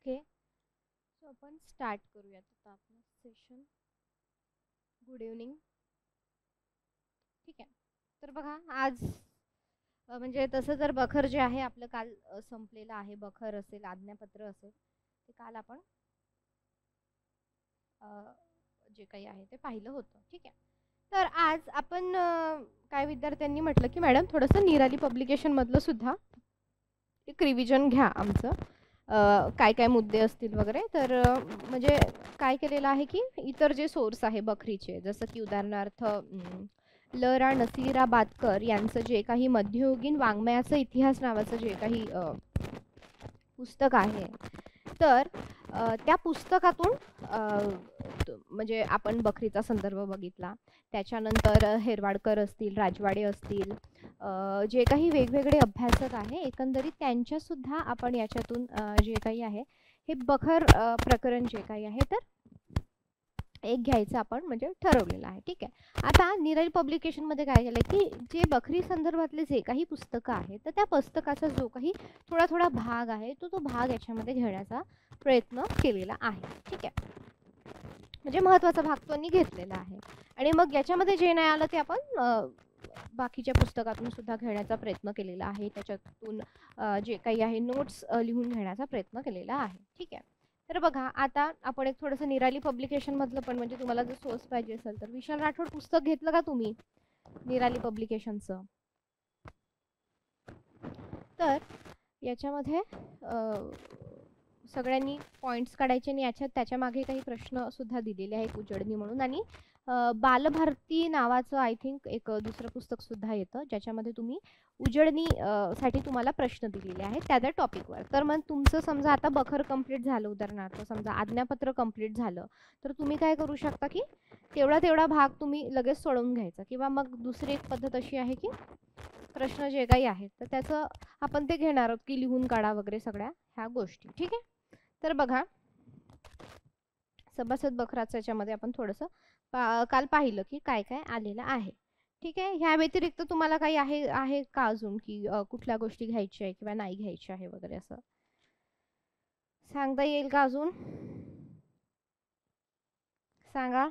Okay, so आपण start करूयात आता आपलं सेशन. Good evening. ठीक आहे. तर बघा आज म्हणजे तसं तर बखर जे आहे आपलं काल संपलेलं आहे. बखर असेल, आज्ञापत्र असेल, ते काल आपण अ, जे काही आहे ते पाहिलं होतं. ठीक आहे. तर आज आपण काय विद्यार्थ्यांनी म्हटलं की मॅडम थोडंसं निराली पब्लिकेशनमधलं सुद्धा एक रिव्हिजन घ्या आमचं. काय काय मुद्दे असतील वगैरे. तर म्हणजे काय केलेलं आहे की इतर जे सोर्स आहे बखरीचे, जसं की उदाहरणार्थ ल रा नसीराबादकर यांचं जे काही मध्ययुगीन वाङ्मयाचा इतिहास नावाचं जे काही पुस्तक आहे, तर त्या पुस्तकातून म्हणजे आपण बखरीचा संदर्भ बघितला. त्याच्यानंतर हेरवाडकर असतील, राजवाडे असतील, जे काही वेगवेगळे अभ्यासक आहे एकंदरीत त्यांच्यासुद्धा आपण याच्यातून जे काही आहे हे बखर प्रकरण जे काही आहे तर एक घ्यायचं आपण म्हणजे ठरवलेलं आहे. ठीक आहे. आता निराली पब्लिकेशनमध्ये काय केलं की जे बखरी संदर्भातले जे काही पुस्तकं आहेत तर त्या पुस्तकाचा जो काही थोडा थोडा भाग आहे तो भाग याच्यामध्ये घेण्याचा प्रयत्न केलेला आहे. ठीक आहे. म्हणजे महत्त्वाचा भाग त्यांनी घेतलेला आहे आणि मग याच्यामध्ये जे नाही आलं ते आपण बाकीच्या पुस्तकातून सुद्धा घेण्याचा प्रयत्न केलेला आहे. त्याच्यातून जे काही आहे नोट्स लिहून घेण्याचा प्रयत्न केलेला आहे. ठीक आहे. तर बघा आता आपण एक थोडंसं निराली पब्लिकेशनमधलं पण म्हणजे तुम्हाला जर सोर्स पाहिजे असेल तर विशाल राठोड पुस्तक घेतलं का तुम्ही निराली पब्लिकेशनचं? तर याच्यामध्ये सगळ्यांनी पॉईंट्स काढायचे आणि त्याच्या मागे काही प्रश्न सुद्धा दिलेले आहेत उजळणी म्हणून. आणि बालभारती नावाचं आय थिंक एक दुसरं पुस्तक सुद्धा येतं ज्याच्यामध्ये तुम्ही उजळणी साठी तुम्हाला प्रश्न दिलेले आहेत त्या टॉपिकवर. तर मग तुमचं समजा आता बखर कंप्लीट झालं, उदाहरणार्थ समजा आज्ञापत्र कंप्लीट झालं, तर तुम्ही काय करू शकता की तेवढा भाग तुम्ही लगेच सोडवून घ्यायचा. किंवा मग दुसरी एक पद्धत अशी आहे की प्रश्न जे काही आहेत तर त्याचं आपण ते घेणार आहोत की लिहून काढा वगैरे सगळ्या ह्या गोष्टी. ठीक आहे. तर बघा सभासद बखराचं याच्यामध्ये आपण थोडंसं काल पाहिलं की काय काय आलेलं आहे. ठीक आहे. ह्या व्यतिरिक्त तुम्हाला काही आहे का अजून की कुठल्या गोष्टी घ्यायच्या आहे किंवा नाही घ्यायच्या आहे वगैरे असं सांगता येईल का अजून? सांगा.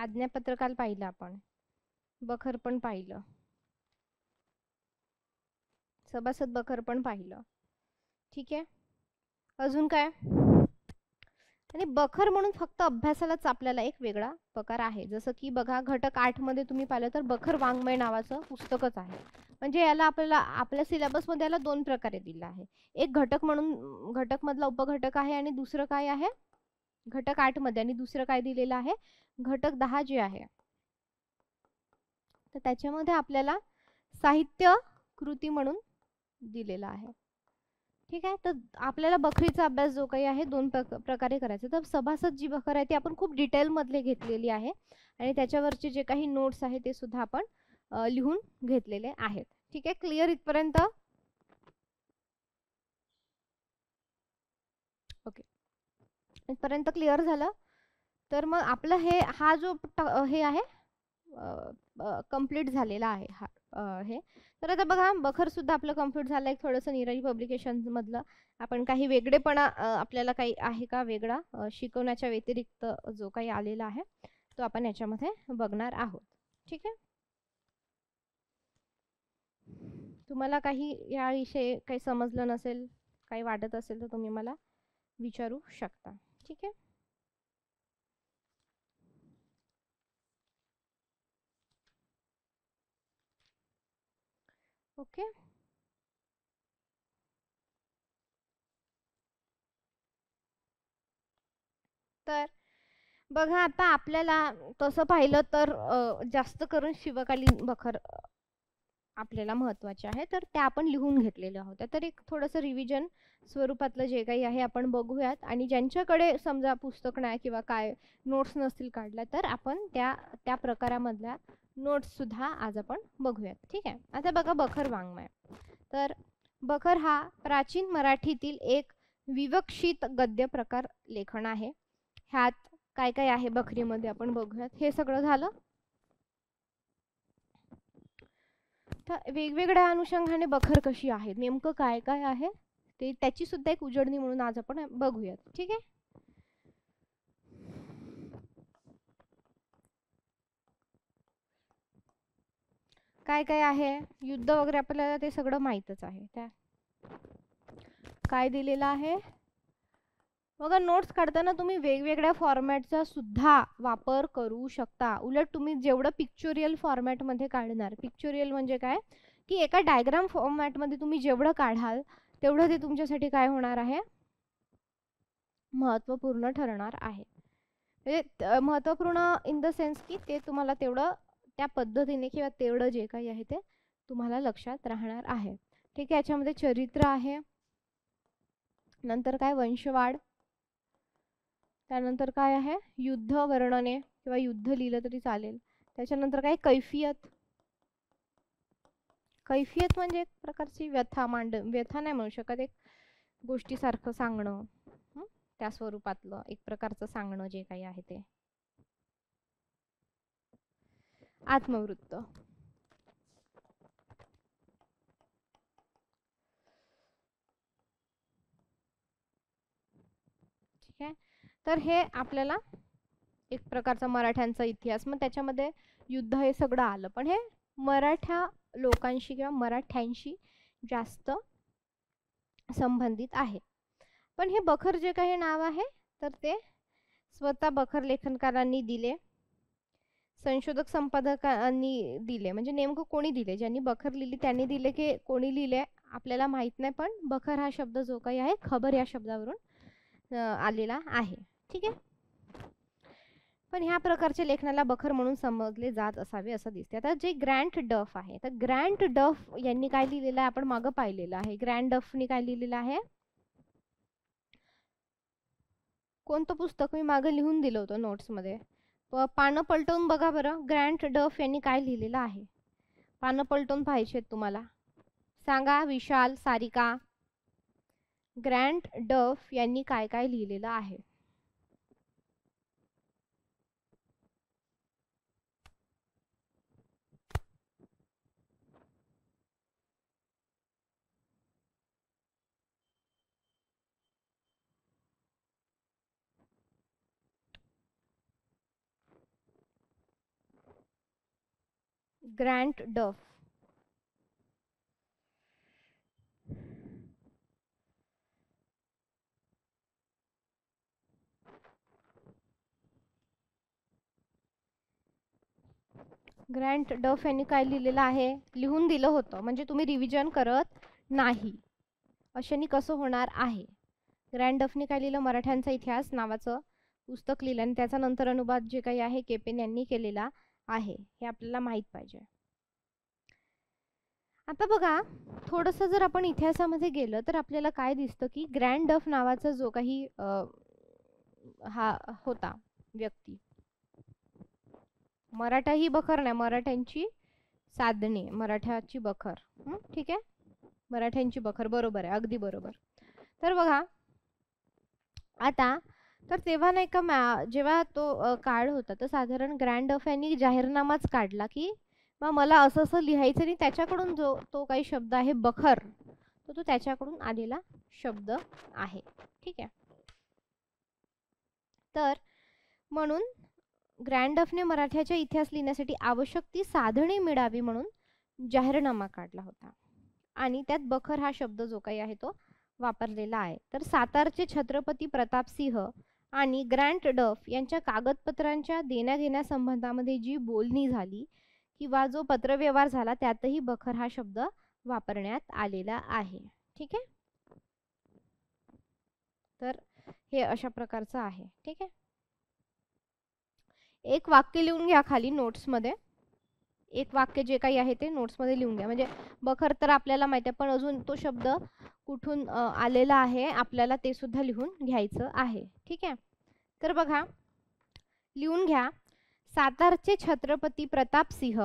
आज्ञापत्र काल पाहिलं आपण, बखर पण पाहिलं, सभासद बखर पण पाहिलं. ठीक आहे. अजून काय? आणि बखर म्हणून फक्त अभ्यासालाच आपल्याला एक वेगळा प्रकार आहे. जसं की बघा घटक 8 मध्ये तुम्ही पाहिलं तर बखर वाङ्मय नावाचं पुस्तकच आहे. म्हणजे याला आपल्याला आपल्या सिलेबसमध्ये याला 2 प्रकारे दिलं आहे. एक घटक म्हणून घटक मधला उपघटक आहे आणि दुसरं काय आहे घटक 8 मध्ये, आणि दुसरं काय दिलेलं आहे घटक 10 जे आहे. तर त्याच्यामध्ये आपल्याला साहित्य कृती म्हणून दिलेला आहे. ठीक आहे. तर आपल्याला बखरीचा अभ्यास जो काही आहे 2 प्रकारे करायचा. तर सभासद जी बखर आहे ती आपण खूप डिटेल मध्ये घेतलेली आहे आणि त्याच्यावरचे जे काही नोट्स आहे ते सुद्धा आपण लिहून घेतलेले आहेत. ठीक आहे. क्लिअर इथपर्यंत? ओके, इथपर्यंत क्लिअर झालं. तर मग आपलं हा जो हे आहे कंप्लीट झालेला आहे हे. तर आता बघा बखर सुद्धा आपलं कंप्लीट झालं आहे. थोडंसं निराली पब्लिकेशन मधलं आपण काही वेगळेपणा आपल्याला काही आहे का वेगळा शिकवण्याच्या व्यतिरिक्त जो काही आलेला आहे तो आपण याच्यामध्ये बघणार आहोत. ठीक आहे. तुम्हाला काही याविषयी काही समजलं नसेल, काही वाटत असेल तर तुम्ही मला विचारू शकता. ठीक आहे. ओके. तर बघा आता आपल्याला तसं पाहिलं तर जास्त करून शिवकालीन बखर आपल्याला महत्त्वाचे आहे, तर त्या आपण लिहून घेतलेल्या होत्या. तर एक थोडंसं रिव्हिजन स्वरूपातलं जे काही आहे आपण बघूयात. आणि ज्यांच्याकडे समजा पुस्तक नाही किंवा काय नोट्स नसतील काढल्या तर आपण त्या त्या प्रकारामधल्या नोट्स सुद्धा आज आपण बघूयात. ठीक आहे. आता बघा बखर वाङ्मय. तर बखर हा प्राचीन मराठीतील एक विवक्षित गद्य प्रकार लेखन आहे. ह्यात काय काय आहे बखरीमध्ये आपण बघूयात. हे सगळं झालं. तर वेगवेगळ्या अनुषंगाने बखर कशी आहे, नेमकं काय काय आहे ते त्याची सुद्धा एक उजळणी म्हणून आज आपण बघूयात. ठीक आहे. काय काय आहे युद्ध वगैरे आपल्याला ते सगळं माहीतच आहे. त्या काय दिलेलं आहे बघा. नोट्स काढताना तुम्ही वेगवेगळ्या फॉर्मॅटचा सुद्धा वापर करू शकता. उलट तुम्ही जेवढं पिक्चोरियल फॉर्मॅटमध्ये काढणार, पिक्चोरियल म्हणजे काय की एका डायग्राम फॉर्मॅटमध्ये तुम्ही जेवढं काढाल तेवढं ते तुमच्यासाठी काय होणार आहे, महत्त्वपूर्ण ठरणार आहे. म्हणजे महत्त्वपूर्ण इन द सेन्स की ते तुम्हाला तेवढं त्या पद्धतीने किंवा तेवढं जे काही आहे ते तुम्हाला लक्षात राहणार आहे. ठीक आहे. याच्यामध्ये चरित्र आहे, नंतर काय वंशवाढ, त्यानंतर काय आहे युद्ध वर्णने किंवा युद्ध लिहिलं तरी चालेल. त्याच्यानंतर काय कैफियत. कैफियत म्हणजे एक प्रकारची व्यथा व्यथा नाही म्हणू शकत, एक गोष्टीसारखं सांगणं, त्या स्वरूपातलं एक प्रकारचं सांगणं जे काही आहे ते. आत्मवृत्त. ठीक आहे. तर हे आपल्याला एक प्रकारचा मराठ्यांचा इतिहास, मग त्याच्यामध्ये युद्ध हे सगळं आलं, पण हे मराठा लोकांशी किंवा मराठ्यांशी जास्त संबंधित आहे. पण हे बखर जे काही नाव आहे तर ते स्वतः बखर लेखनकारांनी दिले, संशोधक संपादकांनी दिले. म्हणजे नेमकं कोणी दिले, ज्यांनी बखर लिहिली त्यांनी दिले की कोणी लिहिले आपल्याला माहित नाही, पण बखर हा शब्द जो काही आहे खबर या शब्दावरून आलेला आहे. ठीक आहे. पण ह्या प्रकारच्या लेखनाला बखर म्हणून समजले जात असावे असं दिसते. आता जे ग्रँट डफ आहे, तर ग्रँट डफ यांनी काय लिहिलेलं आहे आपण मागं पाहिलेलं आहे. ग्रँट डफनी काय लिहिलेलं आहे, कोणतं पुस्तक मी मागं लिहून दिलं होतं नोट्समध्ये, पानं पलटवून बघा बरं. ग्रँट डफ यांनी काय लिहिलेलं आहे, पानं पलटवून पाहिजेत तुम्हाला. सांगा विशाल, सारिका, ग्रँट डफ यांनी काय काय लिहिलेलं आहे. ग्रँट डफ. ग्रँट डफ यांनी काय लिहिलेलं आहे, लिहून दिलं होतं, म्हणजे तुम्ही रिव्हिजन करत नाही अशाने कसं होणार आहे. ग्रँट डफनी काय लिहिलं, मराठ्यांचा इतिहास नावाचं पुस्तक लिहिलं आणि त्याचा नंतर अनुवाद जे काही आहे केपेन यांनी केलेला आहे, हे आपल्याला माहित पाहिजे. आता बघा थोडंसं जर आपण इतिहासामध्ये गेलं तर आपल्याला काय दिसतं की ग्रँट डफ नावाचा जो काही हा होता व्यक्ती, मराठा ही बखर नाही, मराठ्यांची साधने, मराठ्याची बखर. ठीक आहे. मराठ्यांची बखर, बरोबर आहे, अगदी बरोबर. तर बघा आता तर तेव्हा नाही का जेव्हा तो काळ होता तर साधारण ग्रँट डफ यांनी जाहीरनामाच काढला की मला असं असं लिहायचं आणि त्याच्याकडून जो तो काही शब्द आहे बखर, तो त्याच्याकडून आलेला शब्द आहे. ठीक आहे. तर म्हणून ग्रँट डफने मराठ्याच्या इतिहास लिहिण्यासाठी आवश्यक ती साधने मिळावी म्हणून जाहीरनामा काढला होता आणि त्यात बखर हा शब्द जो काही आहे तो वापरलेला आहे. तर सातारचे छत्रपती प्रतापसिंह आणि ग्रँट डफ यांच्या कागदपत्रांच्या देण्याघेण्या संबंधामध्ये जी बोलणी झाली किंवा जो पत्रव्यवहार झाला त्यातही बखर हा शब्द वापरण्यात आलेला आहे. ठीक आहे. तर हे अशा प्रकारचं आहे. ठीक आहे. एक वाक्य लिहून घ्या खाली नोट्समध्ये, एक वाक्य जे काही आहे ते नोट्समध्ये लिहून घ्या. म्हणजे बखर तर आपल्याला माहिती आहे, पण अजून तो शब्द कुठून आलेला आहे आपल्याला ते सुद्धा लिहून घ्यायचं आहे. ठीक आहे. तर बघा लिहून घ्या, सातारचे छत्रपती प्रतापसिंह,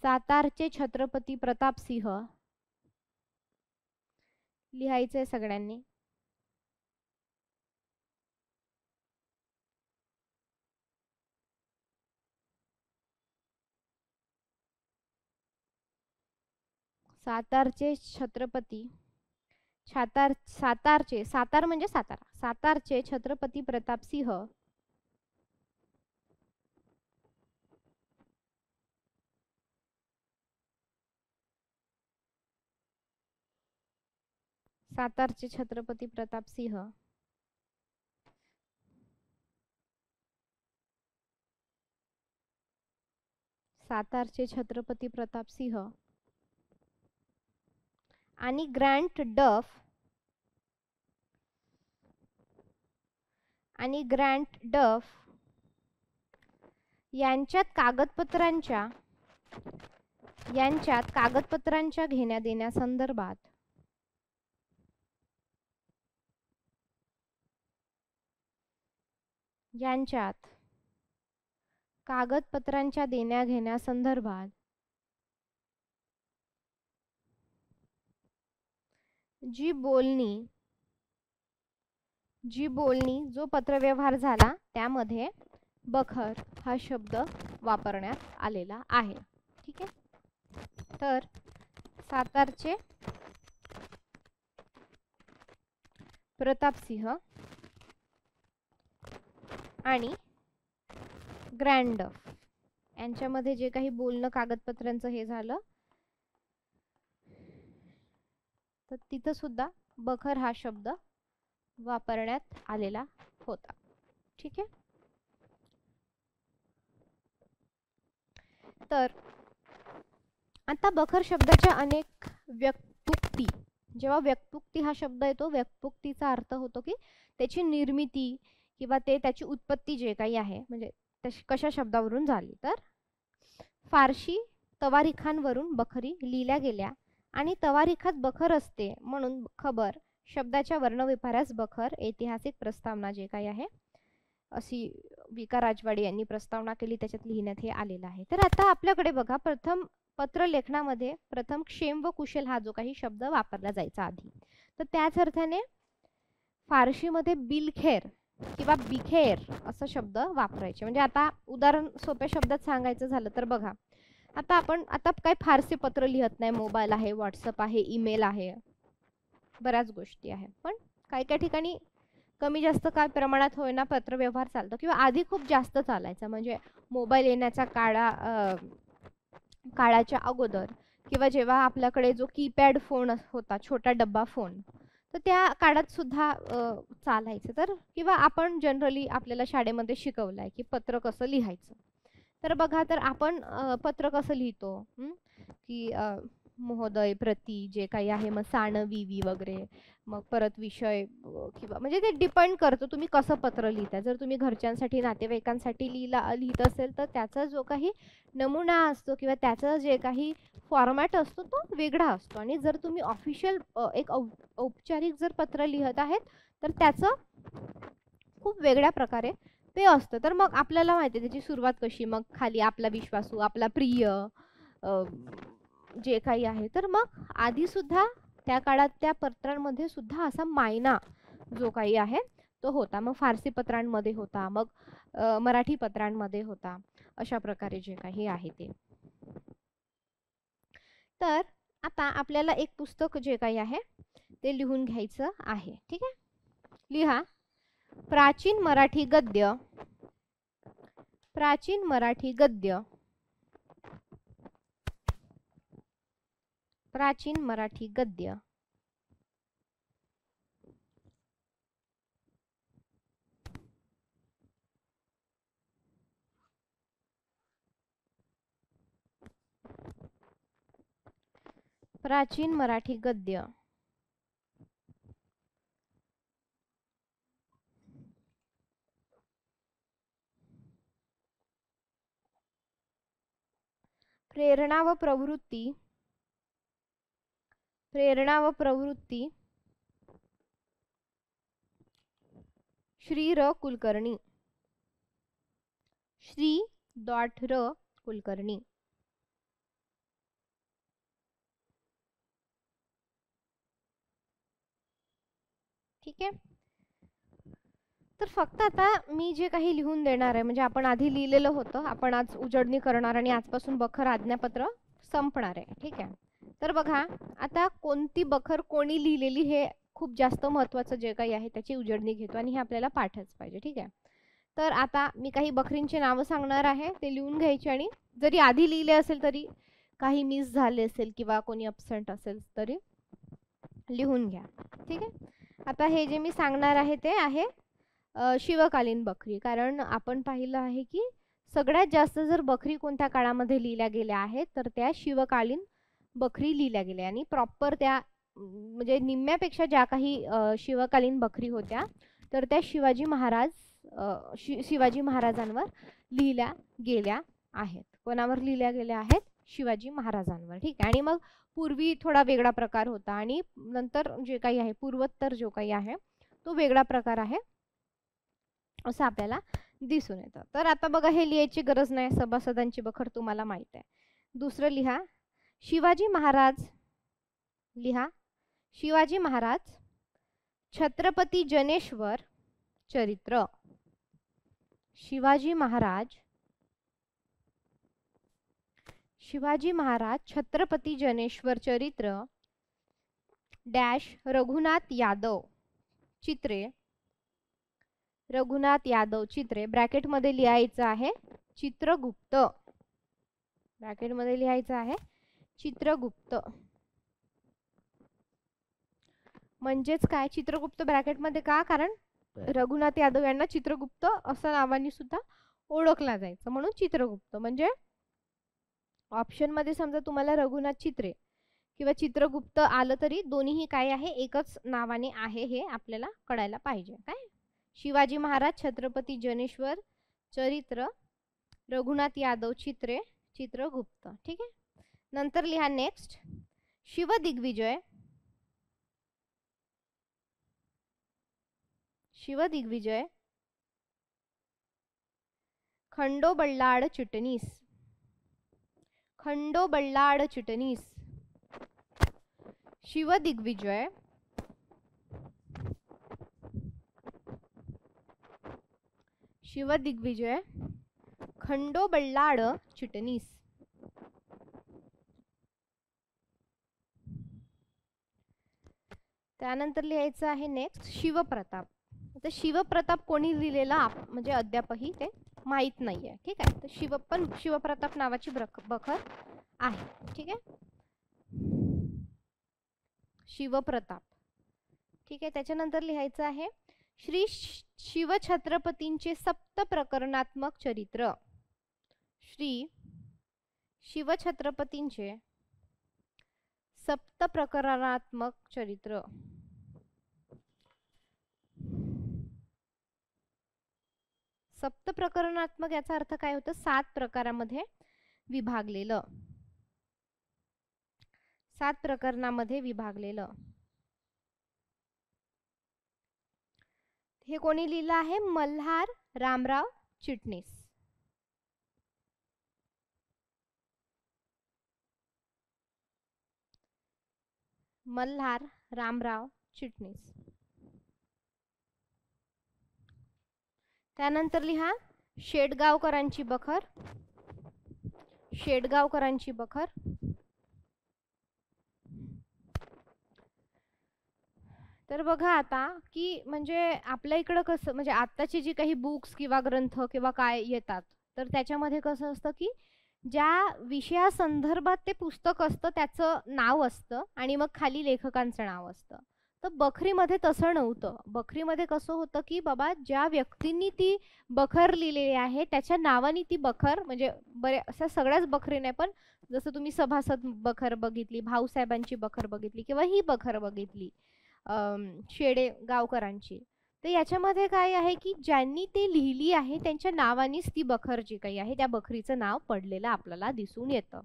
सातारचे छत्रपती प्रतापसिंह लिहायचंय सगळ्यांनी. सातारचे छत्रपती सातार म्हणजे सातारा, सातारचे छत्रपती प्रतापसिंह सातारचे छत्रपती प्रतापसिंह सातारचे छत्रपती प्रतापसिंह आणि ग्रँट डफ यांच्यात कागदपत्रांच्या घेण्या देण्यासंदर्भात जी बोलणी जो पत्रव्यवहार झाला त्यामध्ये बखर हा शब्द वापरण्यात आलेला आहे. ठीक आहे. तर सातारचे प्रतापसिंह आणि ग्रँट डफ यांच्यामध्ये जे काही बोलणं कागदपत्रांचं हे झालं तर तिथं सुद्धा बखर हा शब्द वापरण्यात आलेला होता. ठीक आहे. तर आता बखर शब्दाच्या अनेक व्युत्पत्ती, जेव्हा व्युत्पत्ती हा शब्द येतो, व्युत्पत्तीचा अर्थ होतो की त्याची निर्मिती किंवा त्याची उत्पत्ती जे काही आहे म्हणजे कशा शब्दावरून झाली. तर फारशी तवारीखांवरून बखरी लिहिल्या गेल्या आणि तवारीखात बखर असते म्हणून खबर शब्दाच्या वर्णविभारास बखर ऐतिहासिक प्रस्तावना जे काही आहे अशी विका राजवाडे यांनी प्रस्तावना केली, त्याच्यात लिहिण्यात हे आलेलं आहे. तर आता आपल्याकडे बघा, प्रथम पत्रलेखनामध्ये प्रथम क्षेम व कुशल हा जो काही शब्द वापरला जायचा आधी, तर त्याच अर्थाने फारशीमध्ये बिलखेर किंवा बिखेर असा शब्द वापरायचे. म्हणजे आता उदाहरण सोप्या शब्दात सांगायचं झालं तर बघा, आपण काय फारसी पत्र लिहत नाही, मोबाईल आहे, व्हॉट्सअप आहे, ईमेल आहे, बऱ्याच गोष्टी आहे. पण काही ठिकाणी कमी जास्त काय प्रमाणात होईना पत्रव्यवहार चालतो किंवा आधी खूप जास्त चालायचा. म्हणजे मोबाईल येण्याच्या काळाच्या अगोदर किंवा जेव्हा आपल्याकडे जो कीपॅड फोन होता, छोटा डब्बा फोन, तर त्या काळात सुद्धा चालायचं. तर किंवा आपण जनरली आपल्याला शाळेमध्ये शिकवलंय की पत्र कसं लिहायचं. तर बघा, तर आपण पत्र कसं लिहितो की महोदय, प्रति जे काही आहे, मग साण, विवी वगैरे, मग परत विषय किंवा म्हणजे ते डिपेंड करतं तुम्ही कसं पत्र लिहिता. जर तुम्ही घरच्यांसाठी, नातेवाईकांसाठी लिहित असेल तर त्याचा जो काही नमुना असतो किंवा त्याचा जे काही फॉर्मॅट असतो तो वेगळा असतो. आणि जर तुम्ही ऑफिशियल एक औपचारिक जर पत्र लिहत आहेत तर त्याचं खूप वेगळ्या प्रकारे ते असतं. तर मग आपल्याला माहिती आहे त्याची सुरुवात कशी, मग खाली आपला विश्वासू, आपला प्रिय जे काही आहे. तर मग आधी सुद्धा त्या काळात त्या पत्रांमध्ये सुद्धा असा मायना जो काही आहे तो होता. मग फारसी पत्रांमध्ये होता, मग मराठी पत्रांमध्ये होता, अशा प्रकारे जे काही आहे ते. तर आता आपल्याला एक पुस्तक जे काही आहे ते लिहून घ्यायचं आहे. ठीक आहे. लिहा, प्राचीन मराठी गद्य. प्राचीन मराठी गद्य. प्राचीन मराठी गद्य. प्राचीन मराठी गद्य. प्रेरणा व प्रवृत्ती. प्रेरणा व प्रवृत्ती श्री र कुलकर्णी. श्री र कुलकर्णी. ठीक आहे. तर फक्त आता मी जे काही लिहून देणार आहे म्हणजे आपण आधी लिहिलेलं होतं, आपण आज उजळणी करणार आणि आजपासून बखर आज्ञापत्र संपणार आहे. ठीक आहे. तर बघा आता कोणती बखर कोणी लिहिलेली हे खूप जास्त महत्त्वाचं जे काही आहे त्याची उजळणी घेतो आणि हे आपल्याला पाठच पाहिजे. ठीक आहे. तर आता मी काही बखरींची नावं सांगणार आहे, ते लिहून घ्यायची आणि जरी आधी लिहिले असेल तरी काही मिस झाले असेल किंवा कोणी अब्सेंट असेल तरी लिहून घ्या. ठीक आहे. आता हे जे मी सांगणार आहे ते आहे शिवकालीन बखरी. कारण आपण पाहिलं आहे की सगळ्यात जास्त जर बखरी कोणत्या काळामध्ये लिहिल्या गेल्या आहेत तर त्या शिवकालीन बखरी लिहिल्या गेल्या आणि प्रॉपर त्या म्हणजे निम्म्यापेक्षा ज्या काही शिवकालीन बखरी होत्या तर त्या शिवाजी महाराजांवर लिहिल्या गेल्या आहेत. कोणावर लिहिल्या गेल्या आहेत? शिवाजी महाराजांवर. ठीक आहे. आणि मग पूर्वी थोडा वेगळा प्रकार होता आणि नंतर जे काही आहे पूर्वोत्तर जो काही आहे तो वेगळा प्रकार आहे असं आपल्याला दिसून येतं. तर आता बघा हे लिहायची गरज नाही, सभासदांची बखर तुम्हाला माहित आहे. दुसरं लिहा शिवाजी महाराज. लिहा शिवाजी महाराज छत्रपती जनेश्वर चरित्र. शिवाजी महाराज छत्रपती जनेश्वर चरित्र डॅश रघुनाथ यादव चित्रे. रघुनाथ यादव चित्रे ब्रॅकेट मध्ये लिहायचं आहे चित्रगुप्त. ब्रॅकेट मध्ये लिहायचं आहे चित्रगुप्त. म्हणजेच काय चित्रगुप्त ब्रॅकेट मध्ये का? कारण रघुनाथ यादव यांना चित्रगुप्त असं नावाने सुद्धा ओळखला जायचं म्हणून चित्रगुप्त. म्हणजे ऑप्शन मध्ये समजा तुम्हाला रघुनाथ चित्रे किंवा चित्रगुप्त आलं तरी दोन्हीही काय आहे एकच नावाने आहे हे आपल्याला कळायला पाहिजे. काय शिवाजी महाराज छत्रपती जनेश्वर चरित्र रघुनाथ यादव चित्रे चित्रगुप्त. ठीक आहे. नंतर लिहा नेक्स्ट शिवदिग्विजय. शिवदिग्विजय खंडोबल्लाळ चिटणीस. खंडोबल्लाळ चिटणीस. शिवदिग्विजय शिवदिग्विजय खंडोबल्लाळ चिटणीस. त्यानंतर लिहायचं आहे नेक्स्ट शिवप्रताप. आता शिवप्रताप कोणी लिहिलेला म्हणजे अद्यापही ते माहित नाहीये. ठीक आहे. तर शिवप्रताप नावाची बखर आहे. ठीक आहे. शिवप्रताप. ठीक आहे. त्याच्यानंतर लिहायचं आहे श्री शिवछत्रपतींचे सप्त प्रकरणात्मक चरित्र. श्री शिवछत्रपतींचे सप्त प्रकरणात्मक चरित्र. सप्त प्रकरणात्मक याचा अर्थ काय होतं? 7 प्रकारामध्ये विभागलेलं. 7 प्रकरणामध्ये विभागलेलं. हे कोणी लिहिलं आहे? मल्हार रामराव चिटणीस. मल्हार रामराव चिटणीस. त्यानंतर लिहा शेडगावकरांची बखर. शेडगावकरांची बखर. तर बघा आता की म्हणजे आपल्या इकडं कसं म्हणजे आत्ताची जी काही बुक्स किंवा ग्रंथ किंवा काय येतात तर त्याच्यामध्ये कसं असतं की ज्या विषयासंदर्भात ते पुस्तक असतं त्याचं नाव असतं आणि मग खाली लेखकांचं नाव असतं. तर बखरीमध्ये तसं नव्हतं. बखरीमध्ये कसं होतं की बाबा ज्या व्यक्तींनी ती बखर लिहिलेली आहे त्याच्या नावाने ती बखर म्हणजे अशा सगळ्याच बखरी नाही पण जसं तुम्ही सभासद बखर बघितली, भाऊसाहेबांची बखर बघितली किंवा ही बखर बघितली शेडेगावकरांची. तर याच्यामध्ये काय आहे की ज्यांनी ते लिहिली आहे त्यांच्या नावानेच ती बखर जी काही आहे त्या बखरीचं नाव पडलेलं आपल्याला दिसून येतं.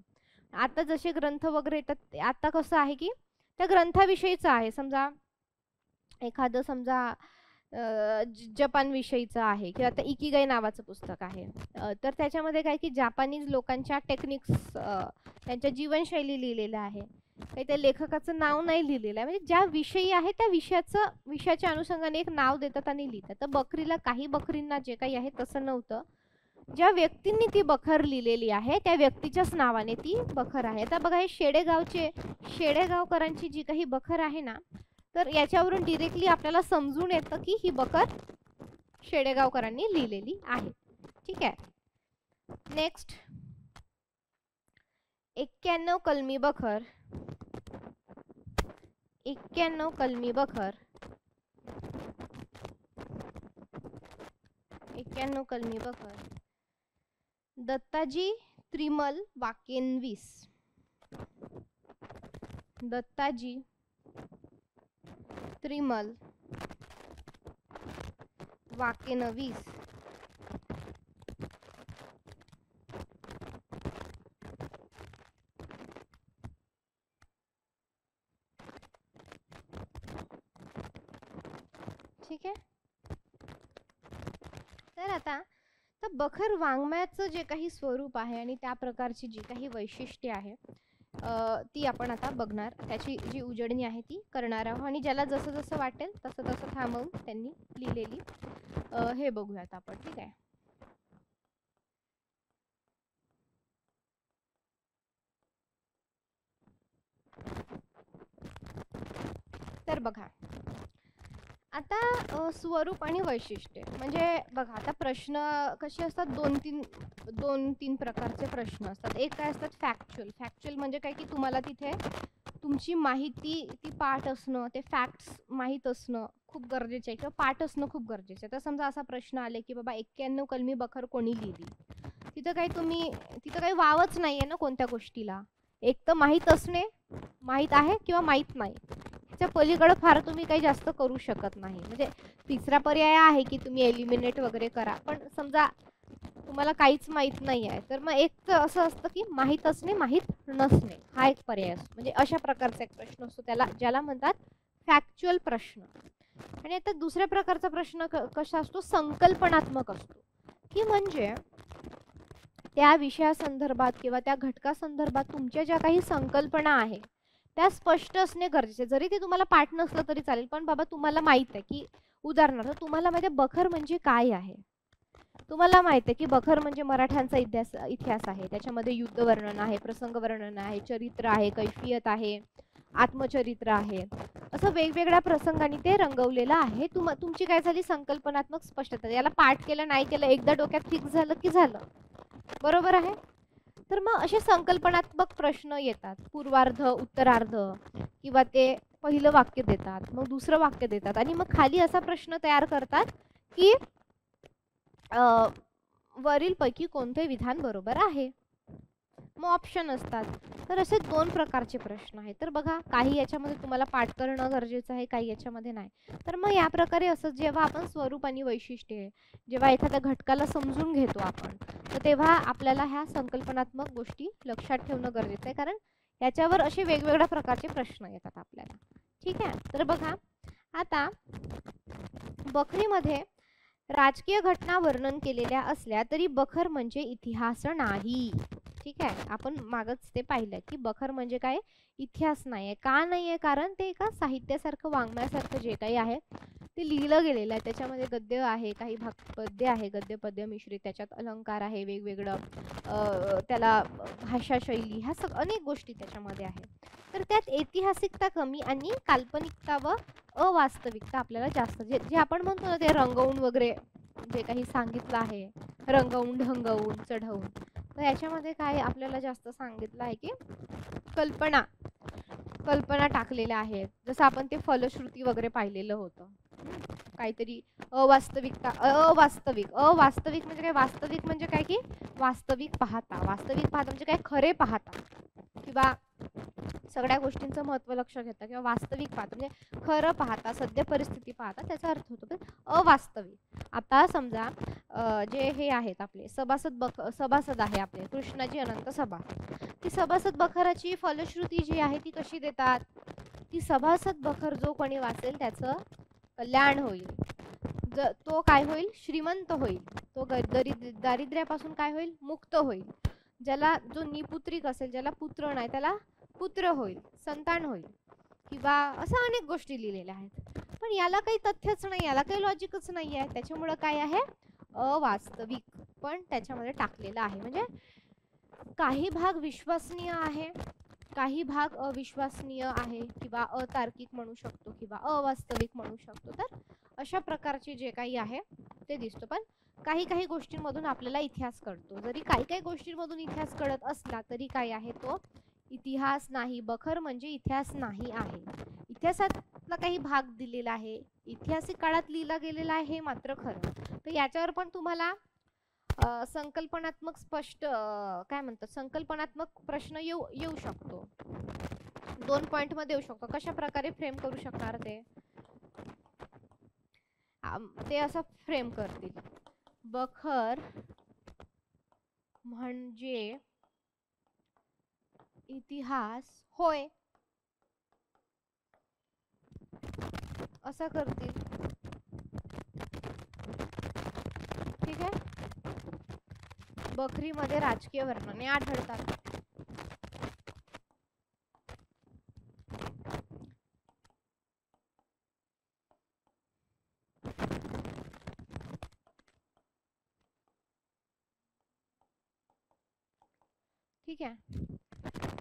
आता जसे ग्रंथ वगैरे येतात आता कसं आहे की त्या ग्रंथाविषयीचं आहे. समजा एखादं समजा जपान विषयीचं आहे किंवा आता इकिगाई नावाचं पुस्तक आहे तर त्याच्यामध्ये काय की जापानीज लोकांच्या टेक्निक्स त्यांच्या जीवनशैली लिहिलेलं आहे. काही त्या लेखकाचं नाव नाही लिहिलेलं आहे. म्हणजे ज्या विषयी आहे त्या विषयाच्या अनुषंगाने एक नाव देतात आणि लिहितात. तर बखरीला काही बखरींना जे काही आहे तसं नव्हतं. ज्या व्यक्तींनी ती बखर लिहिलेली आहे त्या व्यक्तीच्याच नावाने ती बखर आहे. आता बघा, हे शेडेगावकरांची जी काही बखर आहे ना, तर याच्यावरून डिरेक्टली आपल्याला समजून येतं की ही बखर शेडेगावकरांनी लिहिलेली आहे. ठीक आहे. नेक्स्ट, 91 कलमी बखर. 91 कलमी बखर. 91 कलमी बखर. दत्ताजी त्रिमल वाकेनवीस. दत्ताजी त्रिमल वाकेनवीस. ठीक आहे. तर आता बखर वाङ्मयाचं जे काही स्वरूप आहे आणि त्या प्रकारची जी काही वैशिष्ट्ये आहे ती आपण आता बघणार. त्याची जी उजळणी आहे ती करणार आहोत आणि ज्याला जसं जसं वाटेल तसं तसं थांबवून त्यांनी लिहिलेली हे बघूयात आपण. ठीक आहे. तर बघा, आता स्वरूप आणि वैशिष्ट्ये म्हणजे बघा, आता प्रश्न कसे असतात, दोन तीन प्रकारचे प्रश्न असतात. एक काय असतात, फॅक्च्युअल म्हणजे काय की तुम्हाला तिथे तुमची माहिती ती पाठ असणं, ते फॅक्ट्स माहीत असणं खूप गरजेचं आहे किंवा पाठ असणं खूप गरजेचं आहे. तर समजा असा प्रश्न आले की बाबा 91 कलमी बखर कोणी लिहिली, तिथं काही वावच नाहीये ना कोणत्या गोष्टीला. एक तर माहीत असणे, माहीत आहे किंवा माहीत नाही, च्या पलीकडे फार तुम्ही काही जास्त करू शकत नाही. म्हणजे तिसरा पर्याय आहे की तुम्ही एलिमिनेट वगैरे करा, पण समजा तुम्हाला काहीच माहीत नाही आहे तर मग एक तर असं असतं की माहीत असणे, माहीत नसणे, हा एक पर्याय असतो. म्हणजे अशा प्रकारचा एक प्रश्न असतो ज्याला म्हणतात फॅक्च्युअल प्रश्न. आणि आता दुसऱ्या प्रकारचा प्रश्न कसा असतो, संकल्पनात्मक असतो, की म्हणजे त्या विषयासंदर्भात किंवा त्या घटकासंदर्भात तुमच्या ज्या काही संकल्पना आहे त्या स्पष्ट असणे गरजेचे. जरी ते तुम्हाला पाठ नसलं तरी चालेल, पण बाबा तुम्हाला माहित आहे की उदाहरणार्थ तुम्हाला माहिती आहे बखर म्हणजे काय आहे. तुम्हाला माहित आहे की बखर म्हणजे मराठ्यांचा इतिहास आहे. त्याच्यामध्ये युद्ध वर्णन आहे, प्रसंग वर्णन आहे, चरित्र आहे, कैफियत आहे, आत्मचरित्र आहे, असं वेगवेगळ्या प्रसंगांनी ते रंगवलेलं आहे. तुमची काय झाली संकल्पनात्मक स्पष्टता. याला पाठ केलं नाही केलं, एकदा डोक्यात फिक्स झालं की झालं. बरोबर आहे. तर मग असे संकल्पनात्मक प्रश्न येतात, पूर्वार्ध, उत्तरार्ध, किंवा ते पहिलं वाक्य देतात, मग दुसरं वाक्य देतात आणि मग खाली असा प्रश्न तयार करतात की वरील पैकी कोणते विधान बरोबर आहे. मग ऑप्शन असतात. तर असे दोन प्रकारचे प्रश्न आहेत. तर बघा, काही याच्यामध्ये तुम्हाला पाठ करणं गरजेचं आहे, काही याच्यामध्ये नाही. तर मग या प्रकारे असं जेव्हा आपण स्वरूप आणि वैशिष्ट्ये, जेव्हा एखाद्या घटकाला समजून घेतो आपण, तर तेव्हा आपल्याला ह्या संकल्पनात्मक गोष्टी लक्षात ठेवणं गरजेचं आहे, कारण याच्यावर असे वेगवेगळ्या प्रकारचे प्रश्न येतात आपल्याला. ठीक आहे. तर बघा, आता बखरीमध्ये राजकीय घटना वर्णन केलेल्या असल्या तरी बखर म्हणजे इतिहास नाही. ठीक आहे. आपण मागच ते पाहिलं की बखर म्हणजे काय, इतिहास नाहीये. का नाहीये, कारण ते एका साहित्यासारखं, वाङ्मयासारखं जे काही आहे ते लिहिलं गेलेलं आहे. त्याच्यामध्ये गद्य आहे, काही भाग पद्य आहे, गद्य पद्य मिश्रित, त्याच्यात अलंकार आहे वेगवेगळं, त्याला भाषा शैली, ह्या अनेक गोष्टी त्याच्यामध्ये आहेत. तर त्यात ऐतिहासिकता कमी आणि काल्पनिकता व अवास्तविकता आपल्याला जास्त, जे आपण म्हणतो ना ते रंगवून वगैरे जे काही सांगितलं आहे, रंगवून, ढंगवून, चढवून, तर याच्यामध्ये काय आपल्याला जास्त सांगितलं आहे की कल्पना टाकलेल्या आहेत. जसं आपण ते फलश्रुती वगैरे पाहिलेलं होतं. काहीतरी अवास्तविक म्हणजे काय, वास्तविक म्हणजे काय की वास्तविक पाहता म्हणजे काय, खरे पाहता किंवा सगळ्या गोष्टींचं महत्त्व लक्षात घेता किंवा वास्तविक पाहता म्हणजे खरं पाहता, सद्य परिस्थिती पाहता, त्याचा अर्थ होतो अवास्तविक. आता समजा जे हे आहेत आपले सभासद आहे आपले कृष्णाजी अनंत सभा, ती सभासद बखराची फलश्रुती जी आहे ती कशी देतात, ती सभासद बखर जो कोणी वाचेल त्याचं कल्याण होईल, तो काय होईल, श्रीमंत होईल, तो दारिद्र्यापासून काय होईल, मुक्त होईल. ज्याला जो निपुत्रिक असेल, ज्याला पुत्र नाही, त्याला पुत्र होईल, संतान होईल, किंवा असं अनेक गोष्टी लिहिलेल्या आहेत. पण याला काही तथ्यच नाही, याला काही लॉजिकच नाही आहे, त्याच्यामुळे काय आहे, अवास्तविक. पण त्याच्यामध्ये टाकलेला आहे. म्हणजे काही भाग विश्वसनीय आहे, काही भाग अविश्वसनीय आहे किंवा अतार्किक म्हणू शकतो किंवा अवास्तविक म्हणू शकतो. तर अशा प्रकारचे जे काही आहे ते दिसतो. पण काही काही गोष्टींमधून आपल्याला इतिहास कळतो. जरी काही काही गोष्टींमधून इतिहास कळत असला तरी काय आहे तो इतिहास नाही. बखर म्हणजे इतिहास नाही आहे. इतिहासातला काही भाग दिलेला आहे, ऐतिहासिक काळात लिहिला गेलेला आहे मात्र खरं. तर याच्यावर पण तुम्हाला संकल्पनात्मक स्पष्ट काय म्हणतात संकल्पनात्मक प्रश्न येऊ शकतो. 2 पॉइंट मध्ये येऊ शकतो. कशा प्रकारे फ्रेम करू शकणार ते असं फ्रेम करतील. बखर म्हणजे इतिहास होय असं करतील. ठीक आहे. बखरीमध्ये राजकीय वर्णने आढळतात. ठीक आहे.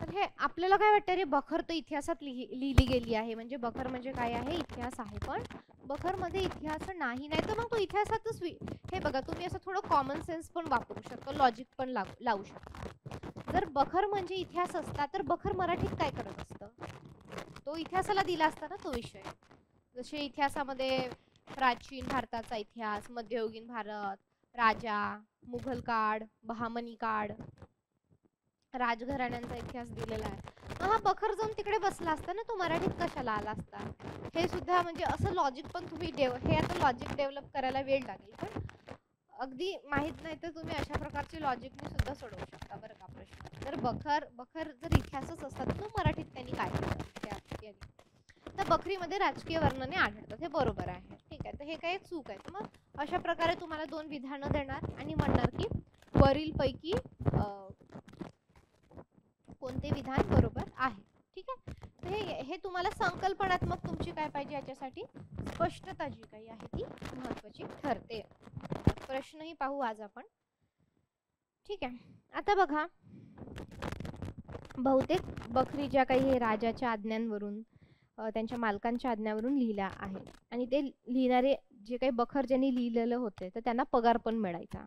तर हे आपल्याला काय वाटतं रे, बखर तर इतिहासात लिहिली गेली आहे, म्हणजे बखर म्हणजे काय आहे, इतिहास आहे. पण बखर मध्ये इतिहास नाही तर मग तो इतिहासातच हे बघा, तुम्ही असं थोडं कॉमन सेन्स पण वापरू शकता, लॉजिक पण लावू शकता. जर बखर म्हणजे इतिहास असता तर बखर मराठीत काय करत असतं, तो इतिहासाला दिला असता ना तो विषय. जसे इतिहासामध्ये प्राचीन भारताचा इतिहास, मध्ययुगीन भारत, राजा, मुघल काळ, बहामनी काळ, राजघराण्यांचा इतिहास दिलेला आहे. हा बखर जाऊन तिकडे बसला असता ना, तो मराठीत कशाला आला असता. हे सुद्धा म्हणजे असं लॉजिक पण तुम्ही हे आता लॉजिक डेव्हलप करायला वेळ लागेल, पण अगदी माहित नाही तर तुम्ही अशा प्रकारचे लॉजिकने सुद्धा सोडवू शकता बरं का प्रश्न. तर बखर जर इतिहासच असतात तर मराठीत त्यांनी काय केलं. तर बखरीमध्ये राजकीय वर्णने आढळतात, हे बरोबर आहे. ठीक आहे. तर हे काही चूक आहे. तर मग अशा प्रकारे तुम्हाला 2 विधानं देणार आणि म्हणणार की वरील पैकी कोणते विधान बरोबर आहे. ठीक आहे. तर हे तुम्हाला संकल्पनात्मक तुमची काय पाहिजे, याच्यासाठी स्पष्टता जी काही आहे ती महत्त्वाची ठरते. प्रश्नही पाहू आज आपण. ठीक आहे. आता बघा, बहुतेक बखरी ज्या काही राजाच्या आज्ञांवरून, त्यांच्या मालकांच्या आज्ञावरून लिहिल्या आहेत आणि ते लिहिणारे जे काही बखर ज्यांनी लिहिलेलं होते तर त्यांना पगार पण मिळायचा.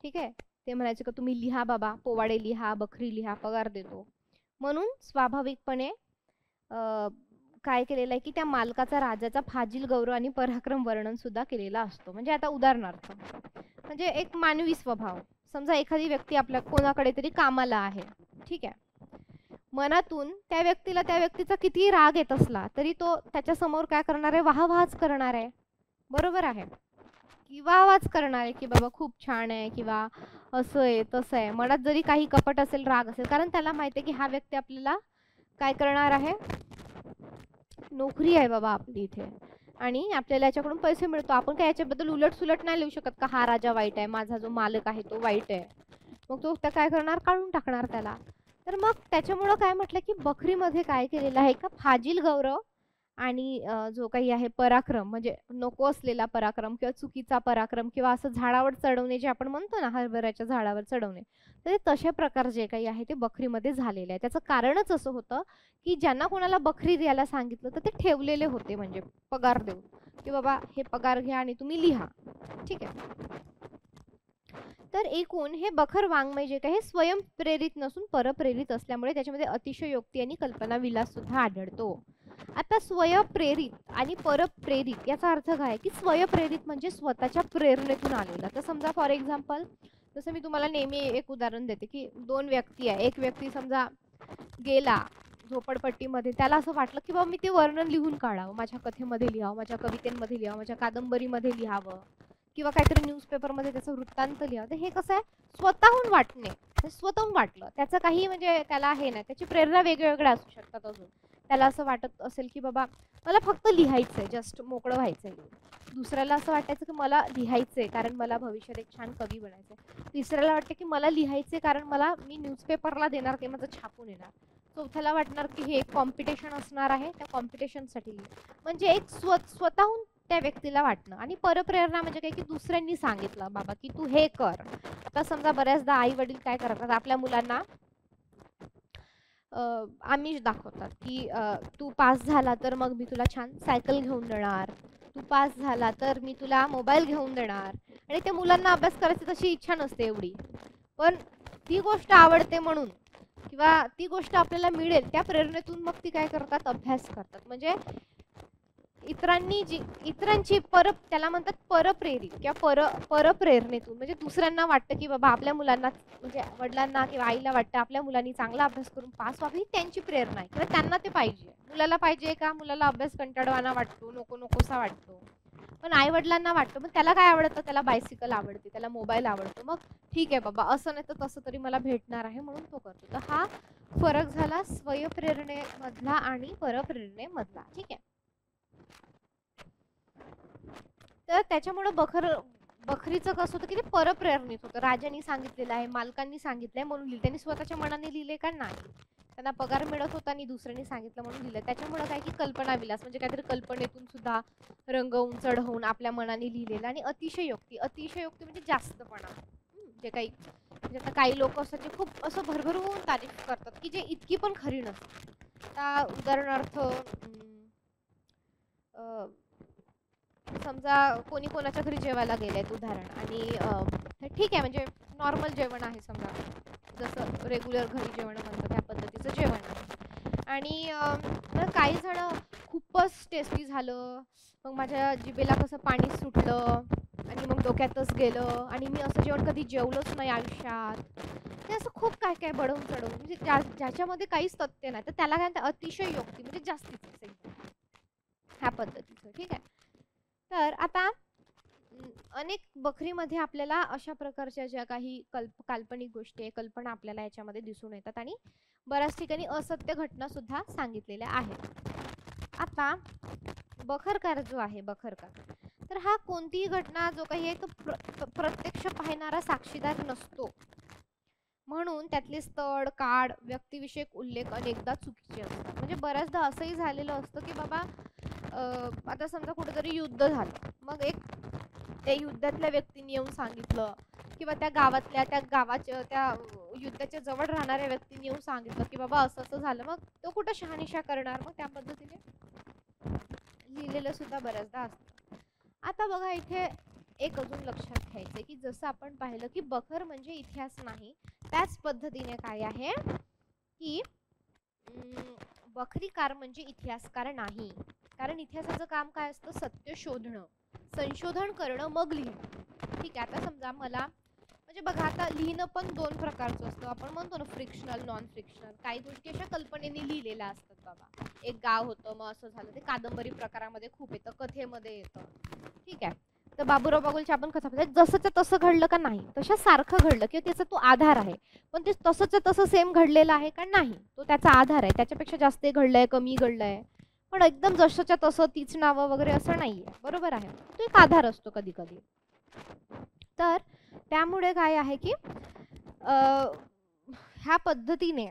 ठीक आहे. ते म्हणायचे का तुम्ही लिहा बाबा, पोवाडे लिहा, बखरी लिहा, पगार देतो. म्हणून स्वाभाविकपणे काय केलेलं आहे की त्या मालकाचा, राजाचा फाजील गौरव आणि पराक्रम वर्णन सुद्धा केलेला असतो. म्हणजे आता उदाहरणार्थ, म्हणजे एक मानवी स्वभाव, समजा एखादी व्यक्ती आपल्या कोणाकडे तरी कामाला आहे. ठीक आहे. मनातून त्या व्यक्तीचा किती राग येत असला तरी तो त्याच्या समोर काय करणार आहे, वाहवाच करणार आहे. बरोबर आहे की वाहवाच करणार आहे की बाबा खूप छान आहे किंवा असं आहे तसं आहे. मनात जरी काही कपट असेल, राग असेल, कारण त्याला माहिती आहे की हा व्यक्ती आपल्याला काय करणार आहे, नोकरी आहे बाबा आपली इथे आणि आपल्याला याच्याकडून पैसे मिळतो. आपण काय याच्याबद्दल उलट सुलट नाही लिहू शकत का हा राजा वाईट आहे, माझा जो मालक आहे तो वाईट आहे. मग तो काय करणार, काढून टाकणार त्याला. तर मग त्याच्यामुळं काय म्हटलं की बखरीमध्ये काय केलेलं आहे का, फाजील गौरव आणि जो काही आहे पराक्रम, म्हणजे नको असलेला पराक्रम किंवा चुकीचा पराक्रम किंवा असं झाडावर चढवणे जे आपण म्हणतो ना, हरभऱ्याच्या झाडावर चढवणे, तर तशा प्रकार जे काही आहे ते बखरीमध्ये झालेले आहे. त्याचं कारणच असं होतं की ज्यांना कोणाला बखरी द्यायला सांगितलं तर ते ठेवलेले होते, म्हणजे पगार देऊन की बाबा हे पगार घ्या आणि तुम्ही लिहा. ठीक आहे. तर एकूण हे बखर वाङ्मय जे काही स्वयंप्रेरित नसून परप्रेरित असल्यामुळे त्याच्यामध्ये अतिशयोक्ती आणि कल्पना विलास सुद्धा आढळतो. आता स्वयंप्रेरित आणि परप्रेरित याचा अर्थ काय की स्वयंप्रेरित म्हणजे स्वतःच्या प्रेरणेतून आलेला. तर समजा फॉर एक्झाम्पल, जसं मी तुम्हाला नेहमी एक उदाहरण देते की 2 व्यक्ती आहे. एक व्यक्ती समजा गेला झोपडपट्टीमध्ये, त्याला असं वाटलं की बाबा मी ते वर्णन लिहून काढावं, माझ्या कथेमध्ये लिहावं, माझ्या कवितेमध्ये लिहावं, माझ्या कादंबरीमध्ये लिहावं किंवा काहीतरी न्यूजपेपरमध्ये त्याचं वृत्तांत लिहावं. तर हे कसं आहे, स्वतःहून वाटणे, स्वतःहून वाटलं, त्याचं काही म्हणजे त्याला हे नाही, त्याची प्रेरणा वेगवेगळ्या असू शकतात. अजून त्याला असं वाटत असेल की बाबा मला फक्त लिहायचंय, जस्ट मोकळं व्हायचंय. दुसऱ्याला असं वाटायचं की मला लिहायचंय कारण मला भविष्यात एक छान कवी बनायचंय. तिसऱ्याला वाटतं की मला लिहायचंय कारण मी न्यूजपेपरला देणार, ते माझं छापून येणार. चौथ्याला वाटणार की हे एक कॉम्पिटिशन असणार आहे, त्या कॉम्पिटिशनसाठी. म्हणजे एक स्वतःहून त्या व्यक्तीला वाटणं. आणि परप्रेरणा म्हणजे काय की दुसऱ्यांनी सांगितलं बाबा की तू हे कर. आता समजा बऱ्याचदा आई वडील काय करतात, आपल्या मुलांना आमिष दाखवतात की तू पास झाला तर मग मी तुला छान सायकल घेऊन देणार, तू पास झाला तर मी तुला मोबाईल घेऊन देणार. आणि त्या मुलांना अभ्यास करायची तशी इच्छा नसते एवढी, पण ती गोष्ट आवडते म्हणून किंवा ती गोष्ट आपल्याला मिळेल त्या प्रेरणेतून मग ती काय करतात, अभ्यास करतात. म्हणजे इतरांची त्याला म्हणतात परप्रेरित किंवा परप्रेरणेतून. म्हणजे दुसऱ्यांना वाटतं की बाबा आपल्या मुलांना, म्हणजे वडिलांना किंवा आईला वाटतं आपल्या मुलांनी चांगला अभ्यास करून पास व्हावी, ही त्यांची प्रेरणा आहे किंवा त्यांना ते पाहिजे. मुलाला पाहिजे का, मुलाला अभ्यास कंटाळवाणा वाटतो, नकोसा वाटतो, पण आई वडिलांना वाटतं. मग त्याला काय आवडतं, त्याला बायसिकल आवडते, त्याला मोबाईल आवडतो, मग ठीक आहे बाबा असं नाही तर तसं तरी मला भेटणार आहे म्हणून तो करतो. तर हा फरक झाला स्वयंप्रेरणेमधला आणि परप्रेरणेमधला. ठीक आहे. तर त्याच्यामुळं बखरीचं कसं होतं की ते परप्रेरणित होतं. राजांनी सांगितलेलं आहे, मालकांनी सांगितलंय म्हणून लिहिलं. त्यांनी स्वतःच्या मनाने लिहिले का नाही, त्यांना पगार मिळत होता आणि दुसऱ्यांनी सांगितलं म्हणून लिहिलं. त्याच्यामुळं काय की कल्पना विलास म्हणजे काहीतरी कल्पनेतून सुद्धा रंगवून चढवून आपल्या मनाने लिहिलेलं. आणि अतिशयोक्ती म्हणजे जास्तपणा. जे काही म्हणजे आता काही लोक असतात जे खूप असं भरभरून तारीफ करतात की जे इतकी पण खरी नसते. आता उदाहरणार्थ समजा कोणी कोणाच्या घरी जेवायला गेलेत उदाहरण, आणि ठीक आहे म्हणजे नॉर्मल जेवण आहे, समजा जसं रेग्युलर घरी जेवण बनतं त्या पद्धतीचं जेवण आहे. आणि तर काही जण खूपच टेस्टी झालं, मग माझ्या जिभेला कसं पाणी सुटलं आणि मग डोक्यातच गेलं आणि मी असं जेवण कधी जेवलंच नाही आयुष्यात. ते असं खूप काय काय बडवून चढवून, म्हणजे ज्याच्यामध्ये काहीच तथ्य नाही, तर त्याला काय म्हणतात अतिशयोक्ती, म्हणजे जास्तीच एकदम ह्या पद्धतीचं. ठीक आहे. तर आता अनेक बखरीमध्ये आपल्याला अशा प्रकारच्या ज्या काही काल्पनिक गोष्टी, कल्पना आपल्याला याच्यामध्ये दिसून येतात आणि बऱ्याच ठिकाणी असत्य घटना सुद्धा सांगितलेल्या आहेत. आता बखरकार जो आहे, तर हा कोणतीही घटना जो काही आहे तो प्रत्यक्ष पाहणारा साक्षीदार नसतो, म्हणून त्यातले स्थळ, काळ, व्यक्तिविषयक उल्लेख अनेकदा चुकीचे असतात. म्हणजे बऱ्याचदा असंही झालेलं असतं की बाबा आता समजा कुठेतरी युद्ध झालं, मग त्या युद्धातल्या व्यक्तीने येऊन सांगितलं किंवा त्या गावाच्या त्या युद्धाच्या जवळ राहणाऱ्या व्यक्तीने येऊन सांगितलं की बाबा असं असं झालं, मग तो कुठं शहानिशा करणार, मग त्या पद्धतीने लिहिलेलं सुद्धा बऱ्याचदा असतं. आता बघा इथे एक अजून लक्षात घ्यायचं की जसं आपण पाहिलं की बखर म्हणजे इतिहास नाही, त्याच पद्धतीने काय आहे की बखरीकार म्हणजे इतिहासकार नाही. कारण इतिहासाचं काम काय असतं, सत्य शोधणं, संशोधन करणं, मग लिहिणं. ठीक आहे. आता समजा मला म्हणजे बघा आता लिहिणं पण दोन प्रकारचं असतं. आपण म्हणतो ना फ्रिक्शनल, नॉन फ्रिक्शनल. काही गोष्टी अशा कल्पनेने लिहिलेल्या असतात. बाबा एक गाव होतं, मग असं झालं, ते कादंबरी प्रकारामध्ये खूप येतं, कथेमध्ये येतं. ठीक आहे. तर बाबूराव बागुलची आपण कथा जसंच्या तसं घडलं का नाही, तशा सारखं घडलं किंवा त्याचा तो आधार आहे, पण ते तसंच्या तसं सेम घडलेलं आहे का नाही, तो त्याचा आधार आहे, त्याच्यापेक्षा जास्त घडलंय, कमी घडलंय, पण एकदम जसंच्या तसं तीच नावं वगैरे असं नाहीये. बरोबर आहे. तो एक आधार असतो कधी कधी. तर त्यामुळे काय आहे की ह्या पद्धतीने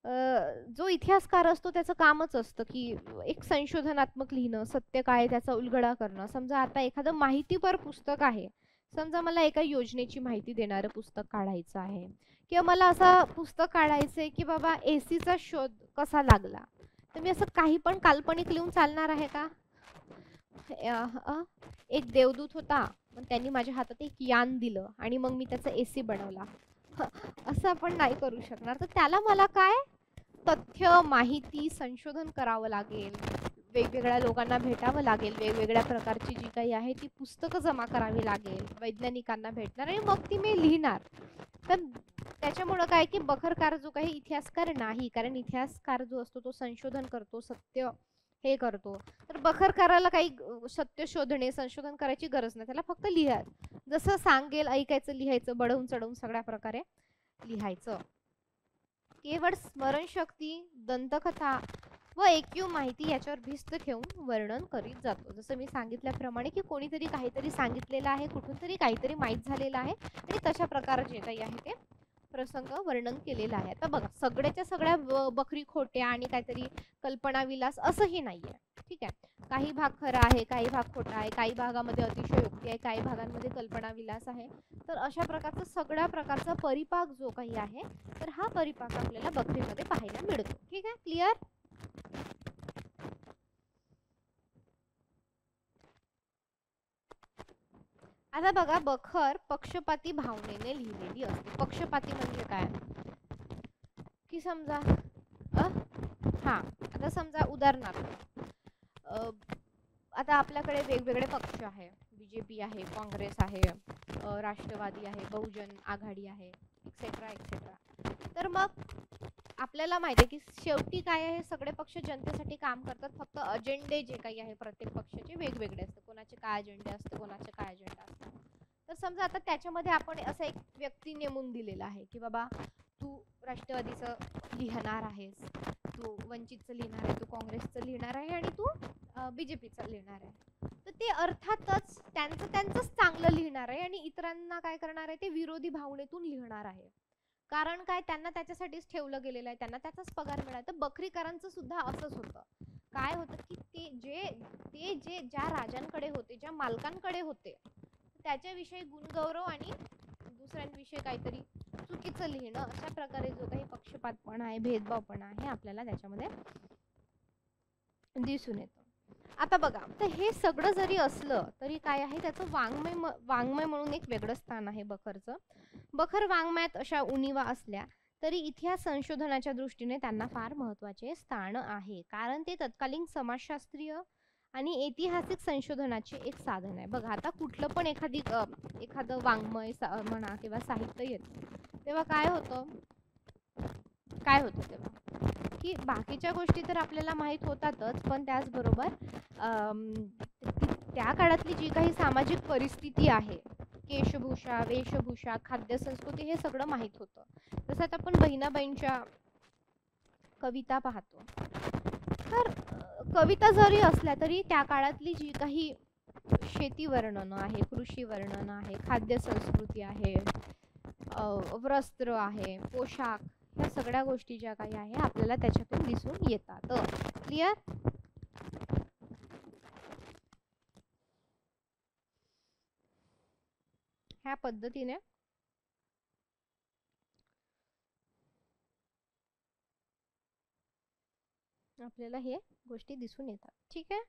जो इतिहासकार असतो त्याचं कामच असतं की एक संशोधनात्मक लिहिणं, सत्य काय त्याचा उलगडा करणं. समजा आता एखादं माहितीपर पुस्तक आहे, समजा मला एका योजनेची माहिती देणारं पुस्तक काढायचं आहे, किंवा मला असं पुस्तक काढायचंय की बाबा एसीचा शोध कसा लागला, तर मी असं काही पण काल्पनिक लिहून चालणार आहे का? एक देवदूत होता, पण त्यांनी माझ्या हातात एक यान दिलं आणि मग मी त्याचा एसी बनवला, असं आपण नाही करू शकणार. तर त्याला मला काय तथ्य, माहिती, संशोधन करावं लागेल, वेगवेगळ्या लोकांना भेटावं लागेल, वेगवेगळ्या प्रकारची जी काही आहे ती पुस्तकं जमा करावी लागेल, वैज्ञानिकांना भेटणार आणि मग ती मी लिहिणार. तर त्याच्यामुळं काय की बखरकार जो काही इतिहासकार नाही, कारण इतिहासकार जो असतो तो संशोधन करतो, सत्य हे करतो. तर बखरकाराला काही सत्य शोधणे, संशोधन करायची गरज नाही, त्याला फक्त जसं सांगेल ऐकायचं, लिहायचं, बढवून चढवून सगळ्या प्रकारे लिहायचं. केवळ स्मरणशक्ती, दंतकथा व एकूण माहिती याच्यावर भिस्त ठेवून वर्णन करीत जातो. जसं मी सांगितल्याप्रमाणे की कोणीतरी काहीतरी सांगितलेलं आहे, कुठून तरी काहीतरी माहीत झालेलं आहे आणि तशा प्रकारे जे काही आहे ते प्रसंग वर्णन केलेला आहे. आता बघा सगळ्याच्या सगळ्या बखरी खोट्या आणि काहीतरी कल्पना विलास असंही नाहीये. ठीक आहे. काही भाग खरा आहे, काही भाग खोटा आहे, काही भागामध्ये अतिशयोक्ती आहे, काही भागांमध्ये कल्पनाविलास आहे. तर अशा प्रकारचा सगळ्या प्रकारचा परिपाक जो काही आहे, तर हा परिपाक आपल्याला बखरीमध्ये पाहायला मिळतो. ठीक आहे, क्लिअर? आता बघा, बखर पक्षपाती भावनेने लिहिलेली असते. पक्षपाती म्हणजे काय की समजा हा, आता समजा उदाहरणार्थ आता आपल्याकडे वेगवेगळे पक्ष आहे. बीजेपी आहे, काँग्रेस आहे, राष्ट्रवादी आहे, बहुजन आघाडी आहे, एक्सेट्रा एक्सेट्रा. तर मग आपल्याला माहिती आहे की शेवटी काय आहे, सगळे पक्ष जनतेसाठी काम करतात. फक्त अजेंडे जे काही आहे प्रत्येक पक्षाचे वेगवेगळे असतात. कोणाचे काय अजेंडे असते, कोणाचे काय अजेंडा असतात. तर समजा आता त्याच्यामध्ये आपण असं एक व्यक्ती नेमून दिलेला आहे की बाबा तू राष्ट्रवादीचं लिहिणार आहेस, तू वंचितचं लिहिणार आहे, तू काँग्रेसचं लिहिणार आहे आणि तू बीजेपीचं लिहिणार आहे. तर ते अर्थातच त्यांचंच चांगलं लिहिणार आहे आणि इतरांना काय करणार आहे, ते विरोधी भावनेतून लिहिणार आहे. कारण काय, त्यांना त्याच्यासाठीच ठेवलं गेलेलं आहे, त्यांना त्याचाच पगार मिळाला. तर बखरीकरांचं सुद्धा असंच होतं. काय होतं की ते जे ज्या राजांकडे होते, ज्या मालकांकडे होते, त्याच्याविषयी गुणगौरव आणि दुसऱ्यांविषयी काहीतरी चुकीचं लिहिणं, अशा प्रकारे जो काही पक्षपातपणा आहे, भेदभावपणा आहे, आपल्याला त्याच्यामध्ये दिसून येतं. आता बघा, तर हे सगळं जरी असलं तरी काय आहे, त्याचं वाङ्मय म्हणून एक वेगळं स्थान आहे बखरचं. बखर वाङ्मयात अशा उणिवा असल्या तरी इतिहास संशोधनाच्या दृष्टीने त्यांना फार महत्त्वाचे स्थान आहे. कारण ते तत्कालीन समाजशास्त्रीय आणि ऐतिहासिक संशोधनाचे एक साधन आहे. बघा, आता कुठलं पण एखादं वाङ्मय म्हणा किंवा साहित्य येतं तेव्हा काय होतं तेव्हा की बाकीच्या गोष्टी तर आपल्याला माहीत होतातच, पण त्याचबरोबर त्या काळातली जी काही सामाजिक परिस्थिती आहे, केशभूषा, वेशभूषा, खाद्य संस्कृती, हे सगळं माहीत होतं. जसं आता आपण बहिणाबाईंच्या कविता पाहतो, तर कविता जरी असल्या तरी त्या काळातली जी काही शेती वर्णन आहे, कृषी वर्णन आहे, खाद्य संस्कृती आहे, वस्त्र आहे, पोशाख, ह्या सगळ्या गोष्टी ज्या काही आहे आपल्याला त्याच्यातून दिसून येतात. क्लिअर? ह्या पद्धतीने आपल्याला हे गोष्टी दिसून येतात. ठीक आहे.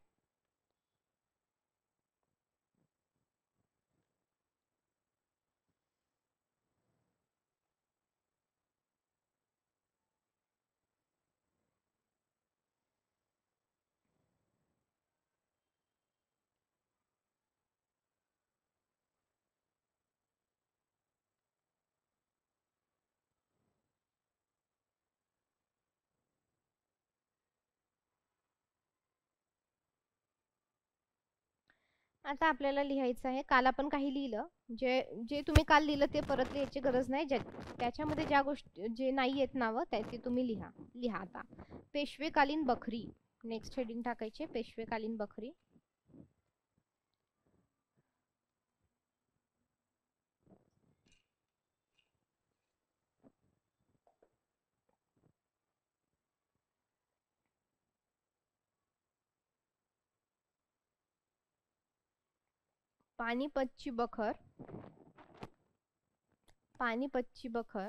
आता आपल्याला लिहायचं आहे. काल आपण काही लिहिलं, जे जे तुम्ही काल लिहिलं ते परत लिहायची गरज नाही. त्याच्यामध्ये ज्या गोष्टी जे नाही आहेत नावं ते तुम्ही लिहा आता. पेशवेकालीन बखरी, नेक्स्ट हेडिंग टाकायचे, पेशवेकालीन बखरी. पानिपतची बखर, पानिपतची बखर,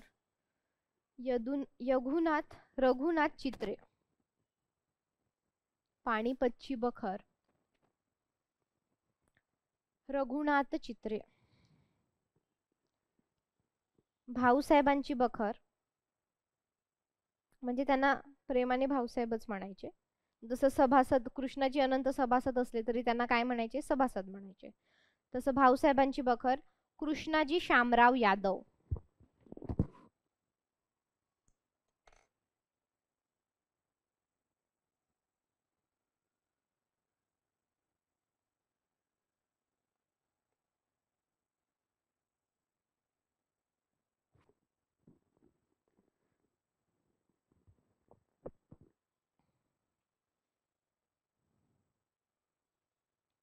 रघुनाथ चित्रे. पानिपतची बखर, रघुनाथ चित्रे. भाऊसाहेबांची बखर, म्हणजे त्यांना प्रेमाने भाऊसाहेबच म्हणायचे. जसं सभासद, कृष्णाजी अनंत सभासद असले तरी त्यांना काय म्हणायचे, सभासद म्हणायचे. तसं भाऊसाहेबांची बखर, कृष्णाजी शामराव यादव.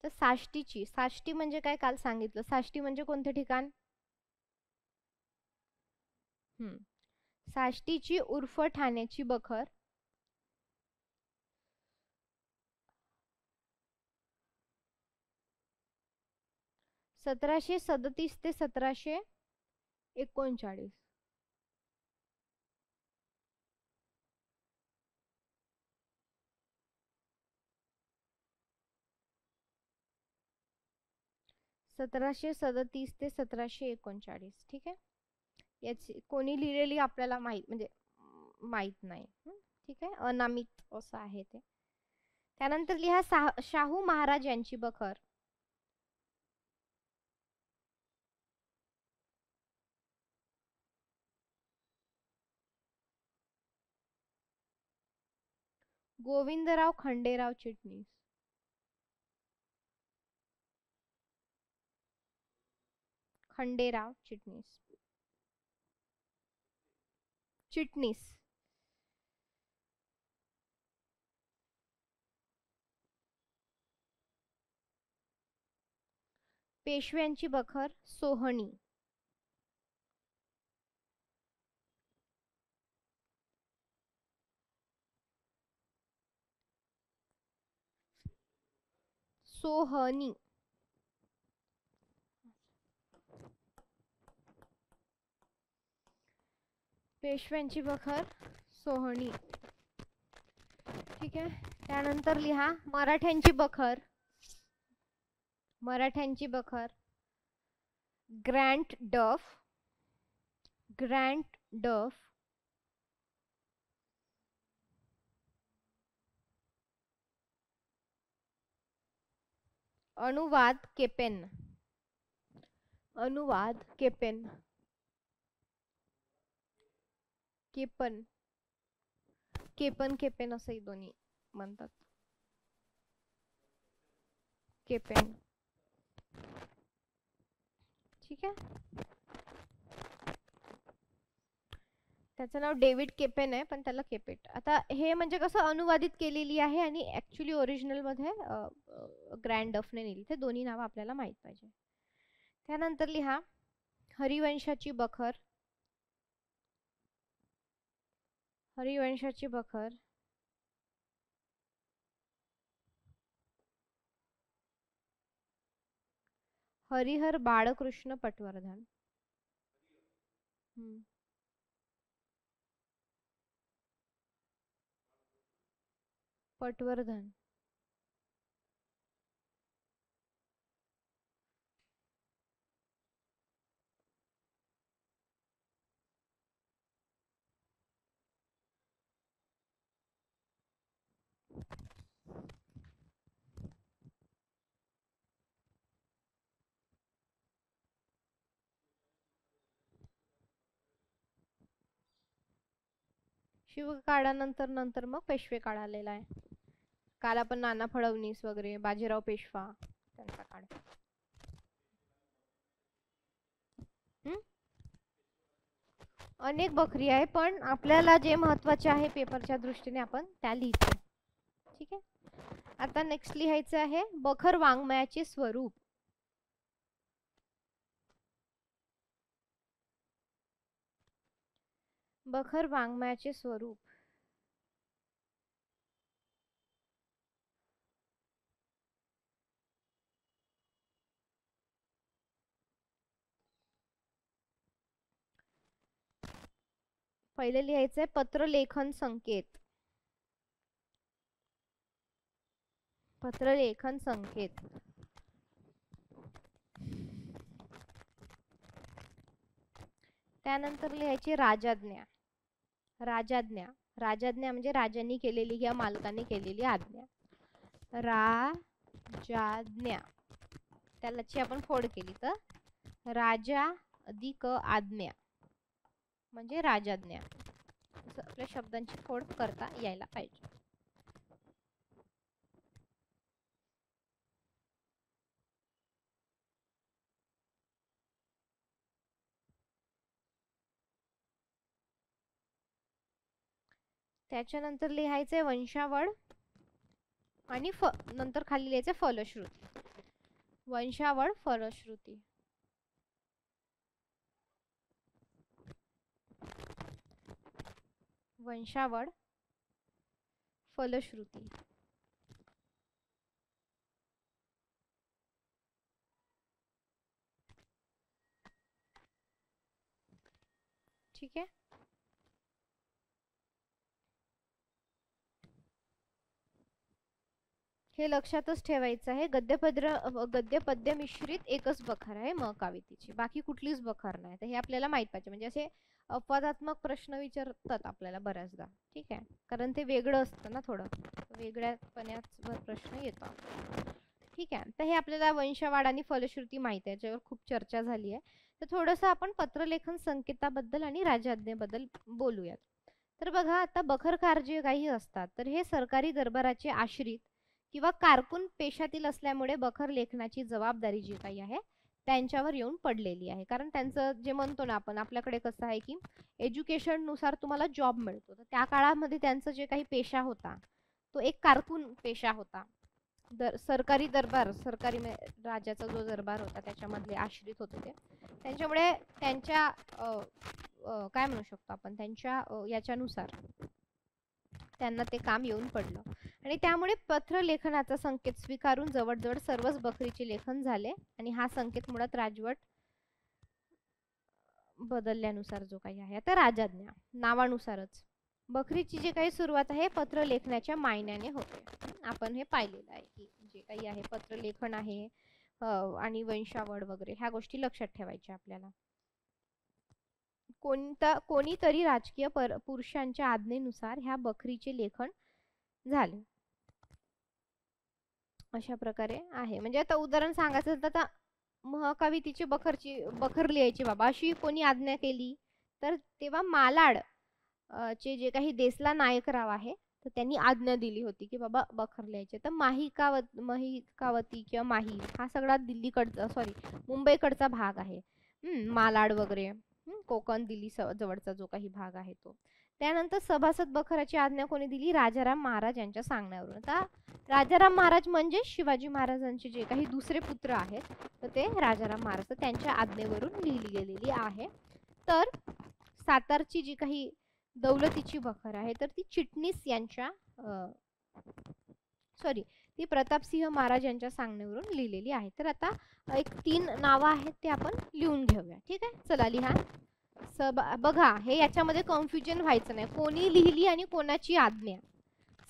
तर साष्टी म्हणजे काय, काल सांगितलं. साष्टी म्हणजे कोणते ठिकाण? साष्टीची उर्फ ठाण्याची बखर, 1737 ते 1739. सतराशे 37 ते 1739. ठीक आहे. याची कोणी लिहिलेली आपल्याला म्हणजे माहित नाही. ठीक आहे, अनामित असं आहे ते. त्यानंतर लिहा शाहू महाराज यांची बखर. गोविंदराव खंडेराव चिटणीस. खंडेराव चिटणीस. चिटणीस. पेशव्यांची बखर सोहणी. सोहनी. पेशव्यांची बखर सोहणी. ठीक आहे. त्यानंतर लिहा मराठ्यांची बखर. मराठ्यांची बखर ग्रँट डफ. ग्रँट डफ. अनुवाद केपेन. अनुवाद केपेन. केपन. केपन केपेन असंही दोन्ही म्हणतात. केपेन. ठीक आहे. त्याचं नाव डेव्हिड केपेन आहे, पण त्याला केपेट. आता हे म्हणजे कसं अनुवादित केलेली आहे आणि ऍक्च्युली ओरिजिनल मध्ये ग्रँड डफने लिहिली. ते दोन्ही नावं आपल्याला माहित पाहिजे. त्यानंतर लिहा हरिवंशाची बखर. हरिवंशाची बखर हरिहर बाळकृष्ण पटवर्धन. पटवर्धन. शिव काळानंतर मग पेशवे काळ आलेला आहे. काल आपण नाना फडणवीस वगैरे बाजीराव पेशवा त्यांचा काळ. अनेक बखरी आहे, पण आपल्याला जे महत्वाचे आहे पेपरच्या दृष्टीने आपण त्या लिहितो. ठीक आहे. आता नेक्स्ट लिहायचं आहे बखर वाङ्मयाचे स्वरूप. बखर वाङ्मयाचे स्वरूप. पहिले लिहायचंय पत्रलेखन संकेत. पत्रलेखन संकेत. त्यानंतर लिहायची राजाज्ञा. राजाज्ञा. राजाज्ञा म्हणजे राजांनी केलेली किंवा मालकाने केलेली आज्ञा. राजाज्ञा. त्यालाची आपण फोड केली तर राजा अधिक आज्ञा म्हणजे राजाज्ञा. आपल्या शब्दांची फोड करता यायला पाहिजे. त्याच्यानंतर लिहायचे वंशावळ आणि नंतर खाली लिहायचे फलश्रुती. वंशावळ फलश्रुती. वंशावळ फलश्रुती. ठीक आहे. हे लक्षातच ठेवायचं आहे. गद्य पद्य मिश्रित एकच बखार आहे म काव्यतीची, बाकी कुठलीच बखार नाही. तर हे आपल्याला माहित पाहिजे. म्हणजे असे अपवादात्मक प्रश्न विचारतात आपल्याला बऱ्याचदा. ठीक आहे, कारण ते वेगळं असतं ना, थोडं वेगळ्यापणाचा प्रश्न येतो. ठीक आहे, तर हे आपल्याला वंशवाड आणि फलश्रुती माहित आहे, याच्यावर खूप चर्चा झाली आहे. तर थोडंसं आपण पत्रलेखन संकेताबद्दल आणि राजआज्ञेबद्दल बोलूयात. तर बघा, आता बखरकार जे काही असतात तर हे सरकारी दरबाराचे आश्रित किंवा कारकून पेशातील असल्यामुळे बखर लेखनाची जबाबदारी जी काही आहे त्यांच्यावर येऊन पडलेली आहे. कारण त्यांचं जे म्हणतो ना आपण, आपल्याकडे कसं आहे की एज्युकेशन नुसार तुम्हाला जॉब मिळतो, तर त्या काळामध्ये त्यांचं जे काही पेशा होता तो एक कारकून पेशा होता. सरकारी दरबार, राजाचा जो दरबार होता त्याच्यामधले आश्रित होते ते. त्यांच्यामुळे त्यांच्या काय म्हणू शकतो आपण, त्यांच्या याच्यानुसार त्यांना ते काम येऊन पडलं. आणि त्यामुळे पत्र लेखनाचा संकेत स्वीकारून जवळजवळ सर्वच बखरीचे लेखन झाले. आणि हा संकेत मुळात राजवट बदलल्यानुसार जो काही आहे, आता राजआज्ञा नावानुसारच बखरीची जी काही सुरुवात आहे पत्र लेखनाच्या मायन्याने होते. आपण हे पाहिलेलं आहे की जे काही आहे पत्र लेखन आहे आणि वंशावळ वगैरे ह्या गोष्टी लक्षात ठेवायच्या आपल्याला. कोणीतरी राजकीय पुरुषांच्या आज्ञेनुसार ह्या बखरीचे लेखन झाले. अशा प्रकारे आहे. म्हणजे आता उदाहरण सांगायचं तर आता महाकवितेची बखर लिहायची बाबा अशी कोणी आज्ञा केली, तर तेव्हा मालाड चे जे काही देसला नायकराव आहे तर त्यांनी आज्ञा दिली होती की बाबा बखर लिहायचे. तर महिकावती किंवा माही हा सगळा दिल्लीकडचा मुंबईकडचा भाग आहे. मालाड वगैरे कोकण दिल्ली जवळचा जो काही भाग आहे तो. त्यानंतर सभासद बखराची आज्ञा कोणी दिली, राजाराम महाराज यांच्या सांगण्यावरून. आता राजाराम महाराज म्हणजे शिवाजी महाराजांचे जे काही दुसरे पुत्र आहेत तर ते राजाराम महाराज त्यांच्या आज्ञेवरून लिहिली गेलेली आहे. तर सातारची जी काही दौलतीची बखर आहे तर ती चिटणीस यांच्या ती प्रतापसिंह महाराज यांच्या सांगण्यावरून लिहिलेली आहे. तर आता एक 3 नावं आहेत ते आपण लिहून घेऊया. ठीक आहे, चला लिहा. बघा, हे याच्यामध्ये कन्फ्युजन व्हायचं नाही, कोणी लिहिली आणि कोणाची आज्ञा.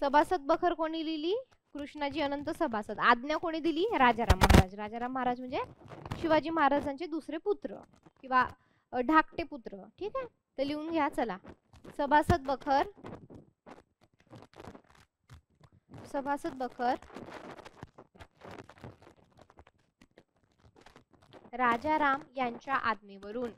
सभासद बखर कोणी लिहिली, कृष्णाजी अनंत सभासद. आज्ञा कोणी दिली, राजाराम महाराज. राजाराम महाराज म्हणजे शिवाजी महाराजांचे दुसरे पुत्र किंवा धाकटे पुत्र. ठीक आहे, तर लिहून घ्या. चला, सभासद बखर राजाराम यांच्या आज्ञेवरून.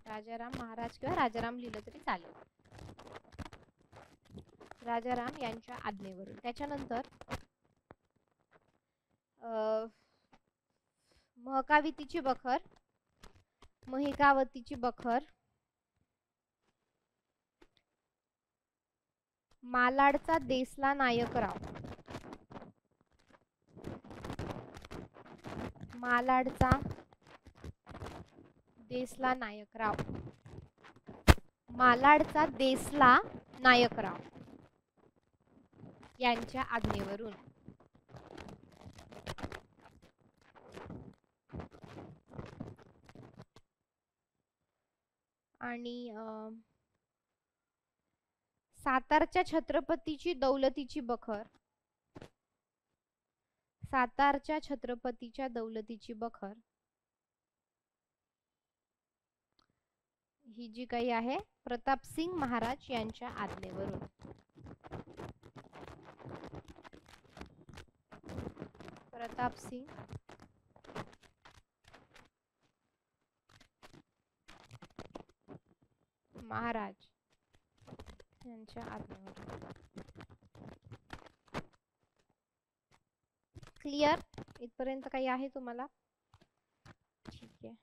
राजाराम महाराज किंवा राजाराम लिहिलं तरी चालेल. राजाराम यांच्या आज्ञेवरून. त्याच्यानंतर महिकावतीची बखर मालाडचा देसला नायकराव. मालाडचा देसला नायकराव यांच्या आज्ञेवरून. आणि सातारच्या छत्रपतीची दौलतीची बखर ही जी काही आहे प्रतापसिंग महाराज यांच्या आज्ञेवरून. प्रतापसिंग महाराज यांच्या आज्ञेवरून. क्लिअर? इथपर्यंत काही आहे तुम्हाला? ठीक आहे.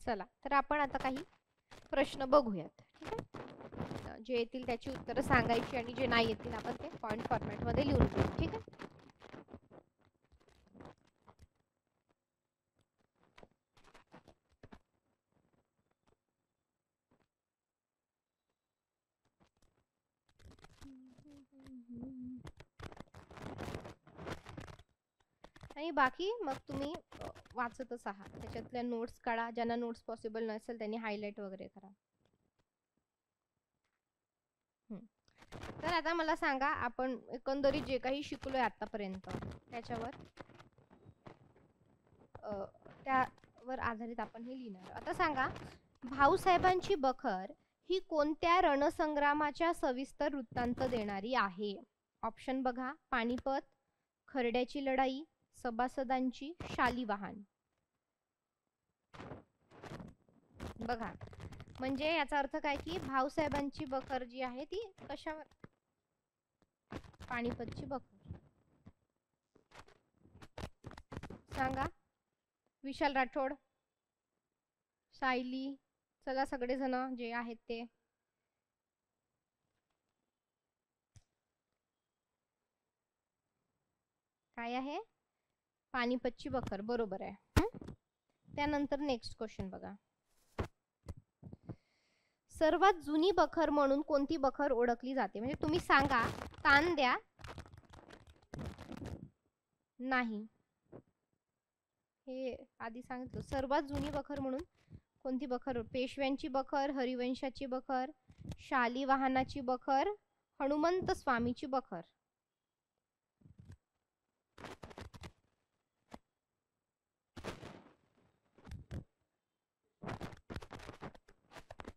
चला तर आपण आता काही प्रश्न बघूयात. ठीक आहे, जे येतील त्याची उत्तरं सांगायची आणि जे नाही येतील आपण ते पॉइंट फॉर्मॅट मध्ये लिहून घेऊ. ठीक आहे. आणि बाकी मग तुम्ही वाचतच आहात, त्याच्यातल्या नोट्स काढा. ज्यांना नोट्स पॉसिबल नसेल त्यांनी हायलाइट वगैरे करा. तर आता मला सांगा, आपण एकंदरीत जे काही शिकलोय आतापर्यंत त्याच्यावर त्यावर आधारित आपण हे लिहिणार. आता सांगा, भाऊसाहेबांची बखर ही कोणत्या रणसंग्रामाच्या सविस्तर वृत्तांत देणारी आहे? ऑप्शन बघा, पानिपत, खर्ड्याची लढाई, सभासदांची शालिवाहन. बघा, म्हणजे याचा अर्थ काय की भाऊसाहेबांची बखर जी आहे ती कशावर? पानिपतची बखर. सांगा, विशाल राठोड, सायली, चला सगळेजण जे आहेत ते. काय आहे? पानिपतची बखर, बरोबर आहे. त्यानंतर नेक्स्ट क्वेश्चन बघा, सर्वात जुनी बखर म्हणून कोणती बखर ओळखली जाते? म्हणजे तुम्ही सांगा, ताण द्या. नाही, हे आधी सांगितलं. सर्वात जुनी बखर म्हणून कोणती बखर? पेशव्यांची बखर, हरिवंशाची बखर, शालिवाहनाची बखर, हनुमंत स्वामीची बखर.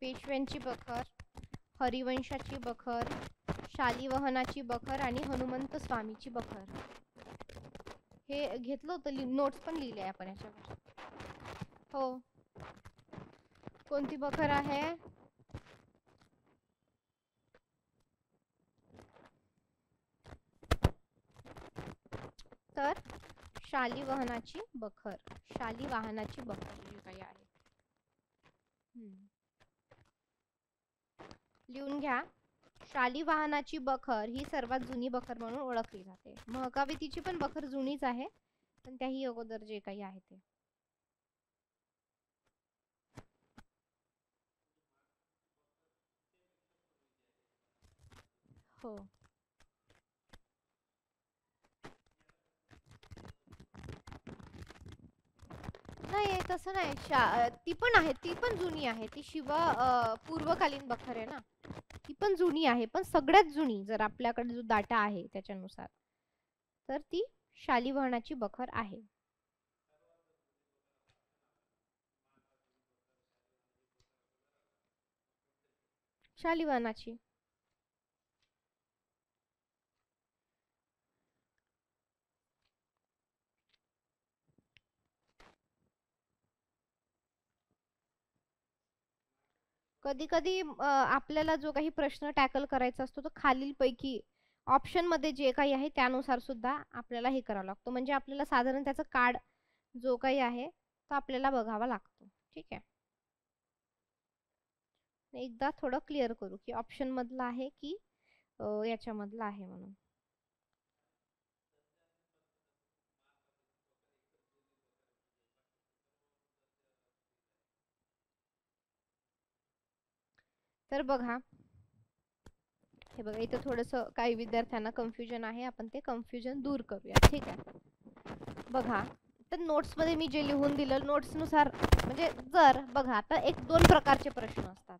पेशव्यांची बखर, हरिवंशाची बखर, शालिवाहनाची बखर आणि हनुमंत स्वामीची बखर. हे घेतलं होतं, नोट्स पण लिहिले आपण याच्यावर. हो, कोणती बखर आहे? तर शालिवाहनाची बखर, शालिवाहनाची बखर जी काही आहे. लिहून घ्या, शालिवाहनाची बखर ही सर्वात जुनी बखर म्हणून ओळखली जाते. महकावितीची पण बखर जुनीच आहे, पण त्याही अगोदर जे काही आहे ते. हो, नाही तसं नाही. ती पण आहे, ती पण जुनी आहे. ती पूर्वकालीन बखर आहे ना, ती पण जुनी आहे. पण सगळ्यात जुनी जर आपल्याकडे जो डाटा आहे त्याच्यानुसार, तर ती शालिवाहनाची बखर आहे. शालिवाहनाची. कधी कधी आपल्याला जो काही प्रश्न टॅकल करायचा असतो तो खालीलपैकी ऑप्शन मध्ये जे काही आहे त्यानुसार सुद्धा आपल्याला हे करावं लागतं. म्हणजे आपल्याला साधारण त्याचा कार्ड जो काही आहे तो आपल्याला बघावा लागतो. ठीक आहे, एकदा थोडं क्लिअर करू की ऑप्शन मधला आहे की याच्यामधला आहे म्हणून. तर बघा, हे बघा, इथं थोडंसं काही विद्यार्थ्यांना कन्फ्युजन आहे. आपण ते कन्फ्युजन दूर करूया. ठीक आहे, बघा, तर नोट्स मध्ये मी जे लिहून दिलं नोट्स नुसार, म्हणजे जर बघा आता 1-2 प्रकारचे प्रश्न असतात.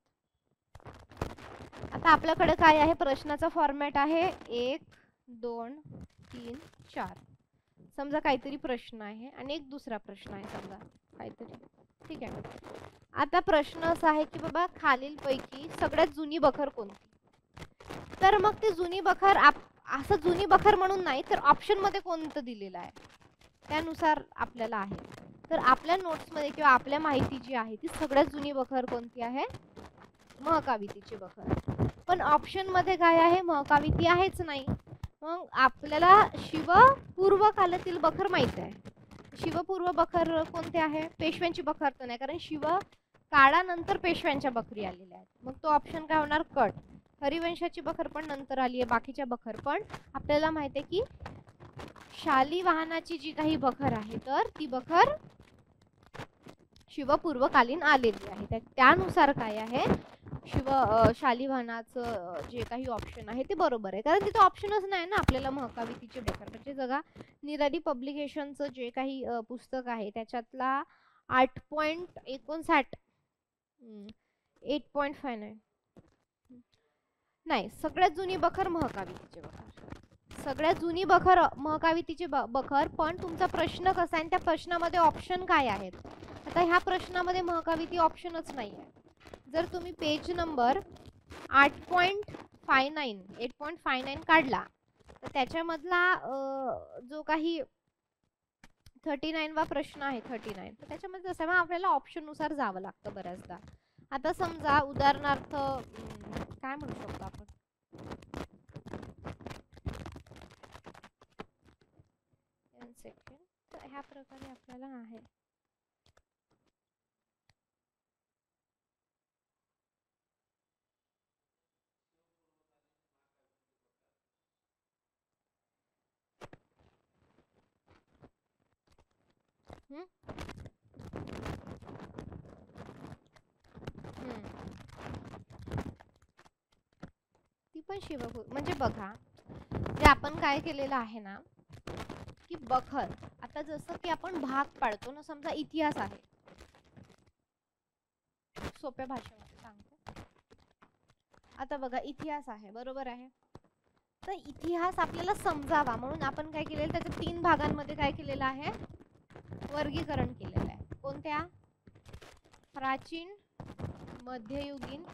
आता आपल्याकडे काय आहे? प्रश्नाचा फॉर्मॅट आहे 1, 2, 3, 4. समजा काहीतरी प्रश्न आहे आणि एक दुसरा प्रश्न आहे समजा काहीतरी. ठीक आहे, आता प्रश्न असा आहे की बाबा खालीलपैकी सगळ्यात जुनी बखर कोणती? तर मग ती जुनी बखर असं जुनी बखर म्हणून नाही, तर ऑप्शन मध्ये कोणतं दिलेलं आहे त्यानुसार आपल्याला आहे. तर आपल्या नोट्स मध्ये किंवा आपल्या माहिती जी आहे ती सगळ्यात जुनी बखर कोणती आहे? महकावितीची बखर. पण ऑप्शन मध्ये काय आहे? महकाविती आहेच नाही. मग आपल्याला पूर्व कालातील बखर माहित आहे. शिवपूर्व बखर कोणते आहे? पेशव्यांची बखर तर नाही, कारण शिव काळानंतर पेशव्यांच्या बखरी आलेल्या आहेत. मग तो ऑप्शन काय होणार? कट. हरिवंशाची बखर पण नंतर आली आहे, बाकीच्या बखर पण. आपल्याला माहिती आहे की शालिवाहनाची जी काही बखर आहे तर ती बखर शिवपूर्वकालीन आलेली आहे. त्यानुसार काय आहे, शालिवाहनाचं जे काही ऑप्शन आहे ते बरोबर आहे, कारण तिथं ऑप्शनच नाही ना आपल्याला महकावी तिची बखर. म्हणजे बघा, निराली पब्लिकेशनचं जे काही पुस्तक आहे त्याच्यातला 8.59 8.59 नाही, सगळ्यात जुनी बखर महकावितीची बखर. सगळ्यात जुनी बखर महकावितीची बखर. पण तुमचा प्रश्न कसा आहे, त्या प्रश्नामध्ये ऑप्शन काय आहेत? आता ह्या प्रश्नामध्ये महकाविती ऑप्शनच नाही आहे. जर तुम्ही पेज नंबर 8.59 काढला तर त्याच्यामधला जो काही 39 वा प्रश्न आहे 39, तर त्याच्यामध्ये असं आपल्याला ऑप्शन नुसार जावं लागतं बऱ्याचदा. आता समजा उदाहरणार्थ काय म्हणू शकतो आपण, तर ह्या प्रकारे आपल्याला आहे. ती पण शिवपूर्व म्हणजे बघा, जे आपण काय केलेलं आहे ना की बखर, आता जसं की आपण भाग पाडतो ना, समजा इतिहास आहे, सोप्या भाषेमध्ये सांगतो. आता बघा, इतिहास आहे, बरोबर आहे. तर इतिहास आपल्याला समजावा म्हणून आपण काय केलेलं, त्याच्या 3 भागांमध्ये काय केलेलं आहे, वर्गीकरण केलेलं आहे. कोणत्या? प्राचीन, मध्ययुगीन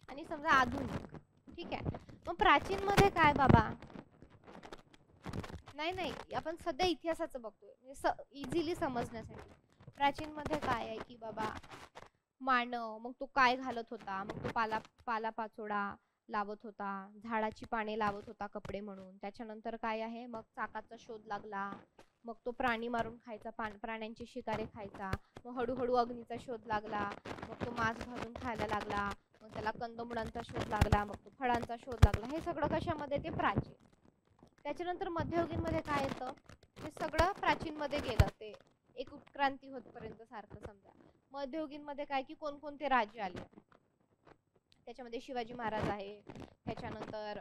आणि समजा आधुनिक. ठीक आहे. मग प्राचीन मध्ये काय बाबा? नाही, आपण सध्या इतिहासाचं बघतोय म्हणजे इझिली समजण्यासाठी. प्राचीन मध्ये काय आहे की बाबा, मानव, मग तो काय घालत होता, मग तो पाला पाचोडा लावत होता, झाडाची पाने लावत होता कपडे म्हणून. त्याच्यानंतर काय आहे, मग चाकाचा शोध लागला, मग तो प्राणी मारून खायचा, प्राण्यांची शिकारे खायचा. मग हळूहळू अग्नीचा शोध लागला, मग तो मांस भाजून खायला लागला, मग त्याला कंदमुळांचा शोध लागला, मग तो फळांचा शोध लागला. हे सगळं कशामध्ये? ते प्राचीन. त्याच्यानंतर मध्ययुगीन मध्ये काय येतं, हे सगळं प्राचीन मध्ये गेलं, ते एक उत्क्रांती होतपर्यंत सारखं. समजा मध्ययुगीन मध्ये काय की कोणकोणते राज्य आले, त्याच्यामध्ये शिवाजी महाराज आहे, त्याच्यानंतर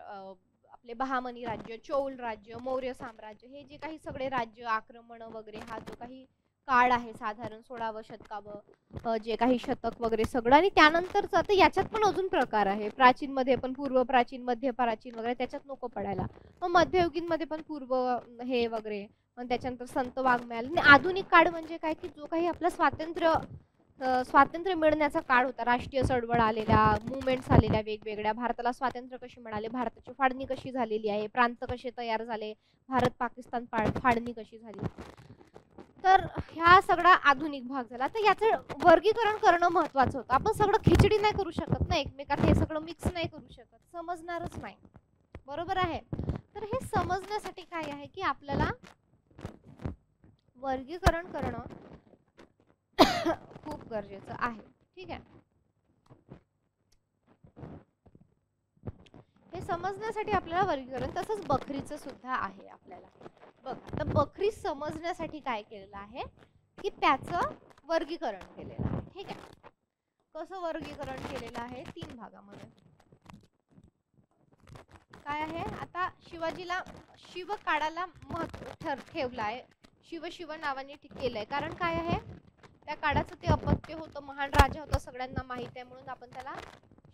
आपले बहामनी राज्य, चौल राज्य, मौर्य साम्राज्य, हे जे काही सगळे राज्य, आक्रमण वगैरे, हा जो काही काळ आहे साधारण 16व्या शतकावर, जे काही शतक वगैरे सगळं. आणि त्यानंतरच आता याच्यात पण अजून प्रकार आहे, प्राचीन मध्ये पण पूर्व प्राचीन, मध्य प्राचीन वगैरे, त्याच्यात नको पडायला. मग मध्ययुगीन मध्ये पण पूर्व हे वगैरे, मग त्याच्यानंतर संत वाङ्मय. आणि आधुनिक काळ म्हणजे काय की जो काही आपला स्वातंत्र्य मिळण्याचा काळ होता, राष्ट्रीय चळवळ आलेल्या, मुवमेंट्स आलेल्या वेगवेगळ्या, भारताला स्वातंत्र्य कशी मिळाले, भारताची फाळणी कशी झालेली आहे, प्रांत कसे तयार झाले, भारत पाकिस्तान फाळणी कशी झाली. तर ह्या सगळा आधुनिक भाग झाला. तर याचं वर्गीकरण करणं महत्वाचं होतं. आपण सगळं खिचडी नाही करू शकत ना एकमेकात, हे सगळं मिक्स नाही करू शकत, समजणारच नाही, बरोबर आहे. तर हे समजण्यासाठी काय आहे की आपल्याला वर्गीकरण करणं खूप गरजेचं आहे. ठीक आहे. हे समजण्यासाठी आपल्याला वर्गीकरण, तसंच बखरीचं सुद्धा आहे आपल्याला. बघ, आता बखरी समजण्यासाठी काय केलेलं आहे की त्याचं वर्गीकरण केलेलं आहे. ठीक आहे. कसं वर्गीकरण केलेलं आहे? 3 भागामध्ये. काय आहे, आता शिवाजीला, शिव काळाला महत्व ठेवलं आहे, शिव नावाने केलंय. कारण काय आहे, त्या काळाचं ते अपत्य होतं, महान राजा होता, सगळ्यांना माहित आहे, म्हणून आपण त्याला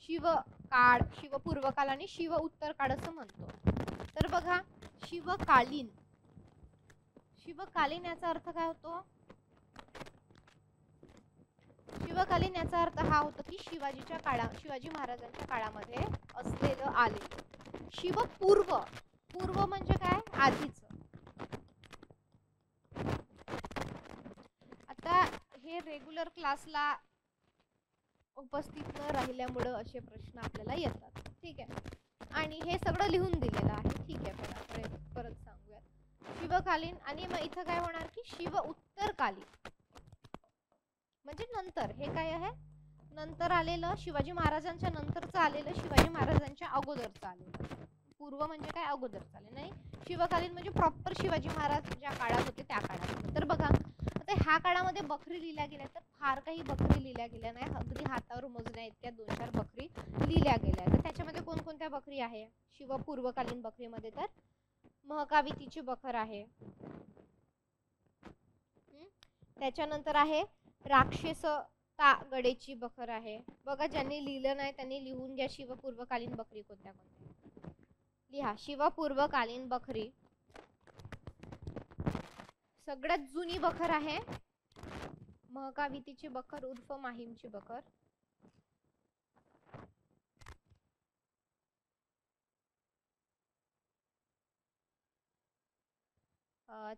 शिव काळ, शिव पूर्वकाल आणि शिव उत्तर काळ असं म्हणतो. तर बघा, शिवकालीन याचा अर्थ काय होतो? शिवकालीन याचा अर्थ हा होतो की शिवाजी महाराजांच्या काळामध्ये असलेलं आले. शिवपूर्व, पूर्व म्हणजे काय? आधीच. आता हे रेग्युलर क्लासला उपस्थित न राहिल्यामुळे असे प्रश्न आपल्याला येतात. ठीक आहे. आणि हे सगळं लिहून दिलेलं आहे. ठीक आहे. परत सांगूया. शिवकालीन आणि मग इथं काय होणार की शिव उत्तरकालीन म्हणजे नंतर. हे काय आहे, नंतर आलेलं, शिवाजी महाराजांच्या नंतरचं आलेलं, शिवाजी महाराजांच्या अगोदरचं आलेलं. पूर्व म्हणजे काय, अगोदरचं आले नाही. शिवकालीन म्हणजे प्रॉपर शिवाजी महाराज ज्या काळात होते त्या काळात. तर बघा आता ह्या काळामध्ये बकरी लिहिल्या गेल्या तर फार काही बकरी लिहिल्या गेल्या नाही, अगदी हातावर मोजण्या इतक्या 2-4 बकरी लिहिल्या गेल्या. तर त्याच्यामध्ये कोणकोणत्या बकरी आहे शिवपूर्वकालीन बकरीमध्ये, तर महकावितीची बखर आहे, त्याच्यानंतर आहे राक्षस तागडेची बखर आहे. बघा ज्यांनी लिहिलं नाही त्यांनी लिहून घ्या शिवपूर्वकालीन बकरी कोणत्या कोणत्या. लिहा शिवपूर्वकालीन बकरी. सगळ्यात जुनी बखर आहे महकावितीची बखर उर्फ माहीमची बखर.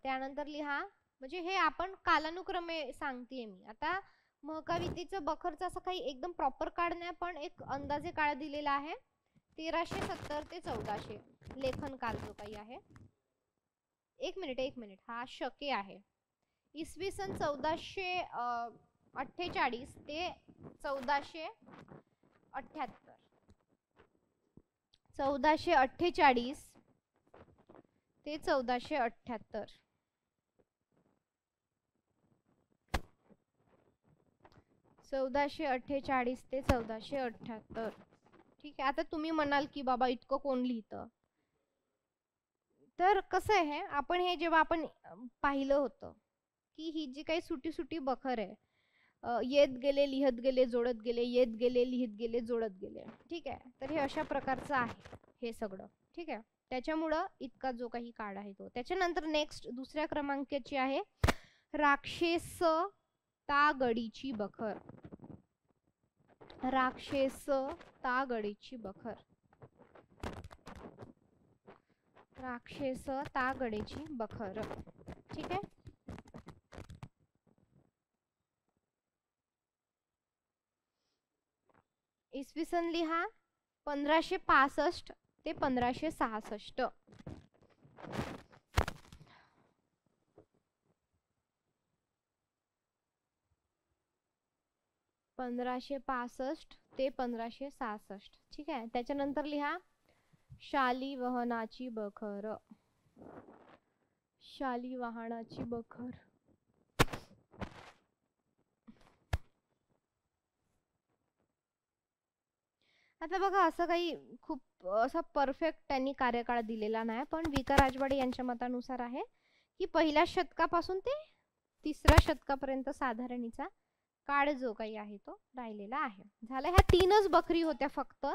त्यानंतर लिहा, म्हणजे हे आपण कालानुक्रमे सांगतेय मी आता. महकावितीचं बखरचं असं काही एकदम प्रॉपर काळ नाही, पण एक अंदाजे काळ दिलेला आहे 1370 ते 1400 लेखन काल जो काही आहे. एक मिनिट, हा शके आहे. इसवी सन 1448 ते 1478. 1448 ते 1478. 1448 ते 1478. ठीक आहे. आता तुम्ही म्हणाल की बाबा इतकं कोण लिहितं, तर कसं आहे, आपण हे जेव्हा आपण पाहिलं होतं की ही जी काही सुटी सुटी बखर आहे, येत गेले लिहत गेले जोडत गेले, येत गेले लिहित गेले जोडत गेले. ठीक आहे. तर हे अशा प्रकारचं आहे हे सगळं. ठीक आहे. त्याच्यामुळं इतका जो काही काळ आहे तो. त्याच्यानंतर नेक्स्ट दुसऱ्या क्रमांकाची आहे राक्षस तागडीची बखर. राक्षस तागडीची बखर. राक्षस तागडीची बखर. ठीक आहे. इसवी सन लिहा 1565 ते 1566. 1565 ते 1566. ठीक आहे. त्याच्यानंतर लिहा शालिवाहनाची बखर. शालिवाहनाची बखर. आता बघा असं काही खूप असा परफेक्ट त्यांनी कार्यकाळ दिलेला नाही, पण वि. क. राजवाडे यांच्या मतानुसार आहे की पहिल्या शतकापासून ते 3ऱ्या शतकापर्यंत साधारण हिचा काळ जो काही आहे तो राहिलेला आहे. झालं. ह्या 3च बकरी होत्या फक्त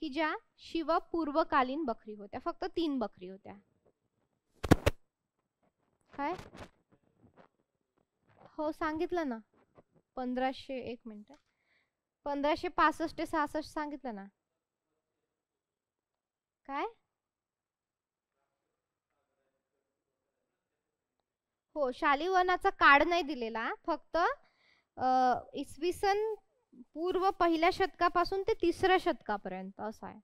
की ज्या शिवपूर्वकालीन बकरी होत्या. फक्त 3 बकरी होत्या. काय हो सांगितलं ना 1500. एक मिनिट, 1565 ते 66 सांगितलं ना. काय हो, शालिवाहनाचा काळ नाही दिलेला, फक्त इसवी सन पूर्व पहिल्या शतकापासून ते 3ऱ्या शतकापर्यंत असं आहे.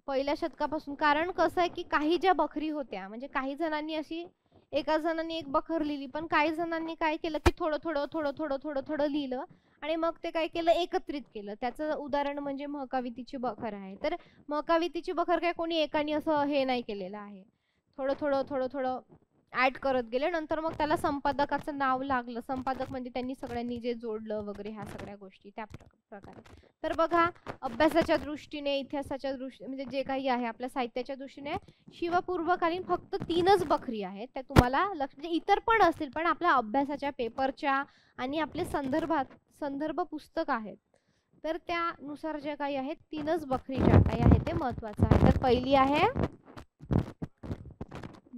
पहिल्या शतकापासून. कारण कसं आहे की काही ज्या बकरी होत्या, म्हणजे काही जणांनी अशी एका जणांनी एक बखर लिहिली, पण काही जणांनी काय केलं की थोडं थोडं थोडं थोडं थोडं थोडं लिहिलं आणि मग ते काय केलं एकत्रित केलं. त्याचं उदाहरण म्हणजे महकावितीची बखर आहे. तर महकावितीची बखर काय कोणी एकाने असं हे नाही केलेलं आहे, थोडं थोडं थोडं थोडं ऍड करत गेले. नंतर मग त्याला संपादकाचं नाव लागलं. संपादक म्हणजे त्यांनी सगळ्यांनी जे जोडलं वगैरे ह्या सगळ्या गोष्टी त्या प्रकारे. तर बघा अभ्यासाच्या दृष्टीने, इतिहासाच्या दृष्टीने, म्हणजे जे काही आहे आपल्या साहित्याच्या दृष्टीने शिवपूर्वकालीन फक्त 3च बकरी आहेत. त्या तुम्हाला लक्ष, इतर पण असतील पण आपल्या अभ्यासाच्या पेपरच्या आणि आपले संदर्भ पुस्तक आहेत तर त्यानुसार जे काही आहेत 3च बकरी ज्या काही आहे ते महत्वाचं आहे. तर पहिली आहे,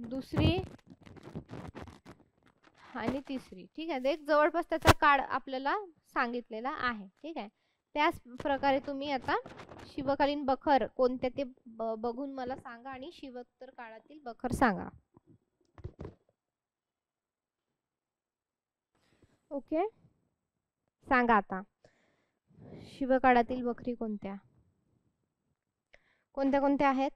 दुसरी आणि तिसरी. ठीक आहे. एक जवळपास त्याचा काळ आपल्याला सांगितलेला आहे. ठीक आहे. त्याच प्रकारे तुम्ही आता शिवकालीन बखर कोणत्या ते बघून मला सांगा आणि शिवोत्तर काळातील बखर सांगा. ओके, सांगा आता शिवकाळातील बकरी कोणत्या कोणत्या कोणत्या आहेत.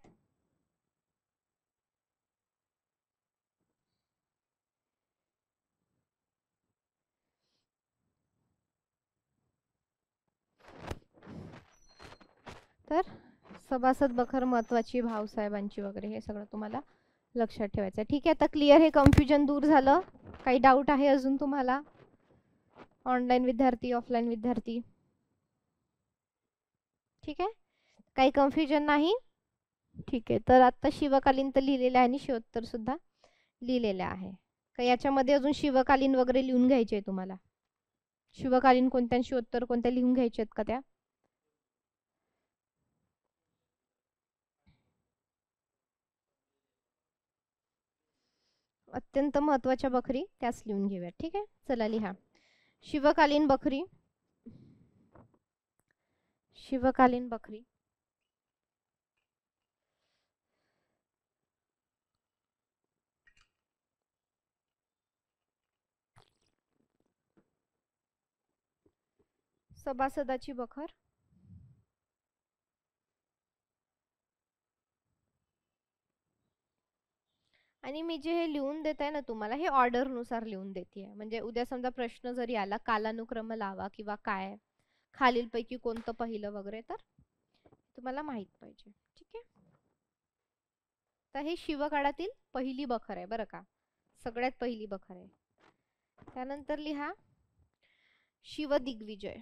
तर सभासद बखर महत्वाची, भाऊसाहेबांची वगैरे हे सगळं तुम्हाला लक्षात ठेवायचं आहे. ठीक आहे, आता क्लिअर, हे कन्फ्युजन दूर झालं. काही डाऊट आहे अजून तुम्हाला? ऑनलाईन विद्यार्थी, ऑफलाईन विद्यार्थी, ठीक आहे, काही कन्फ्युजन नाही? ठीक आहे, तर आता शिवकालीन तर लिहिलेलं आहे आणि शिवोत्तर सुद्धा लिहिलेलं आहे. का याच्यामध्ये अजून शिवकालीन वगैरे लिहून घ्यायचे आहे तुम्हाला? शिवकालीन कोणत्या आणि शिवोत्तर कोणत्या लिहून घ्यायचे आहेत का त्या? अत्यंत महत्वाच्या बखरी त्याच लिहून घेऊया. ठीक आहे, चला लिहा. शिवकालीन बखरी, शिवकालीन बखरी, सभासदाची बखर, आणि मी जे हे लिहून देत आहे ना तुम्हाला, हे ऑर्डर नुसार लिहून देते. म्हणजे उद्या समजा प्रश्न जरी आला, कालानुक्रम लावा किंवा काय, खालीलपैकी कोणतं पहिलं वगैरे, तर तुम्हाला माहित पाहिजे. ठीक आहे, तर हे शिवकाळातील पहिली बखर आहे बरं का, सगळ्यात पहिली बखर आहे. त्यानंतर लिहा शिवदिग्विजय.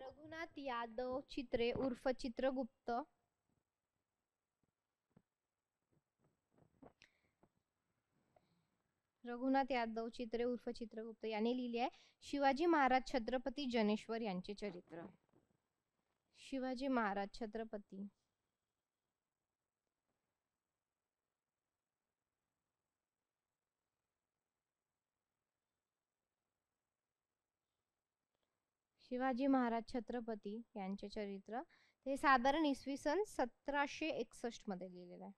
रघुनाथ यादव चित्रे उर्फ चित्रगुप्त, रघुनाथ यादव चित्रे उर्फ चित्रगुप्त याने लिहिले आहे शिवाजी महाराज छत्रपती जनेश्वर यांचे चरित्र. शिवाजी महाराज छत्रपती शिवाजी महाराज छत्रपती यांचे चरित्र, ते साधारण इसवी सन 1761 मध्ये लिहिलेलं आहे.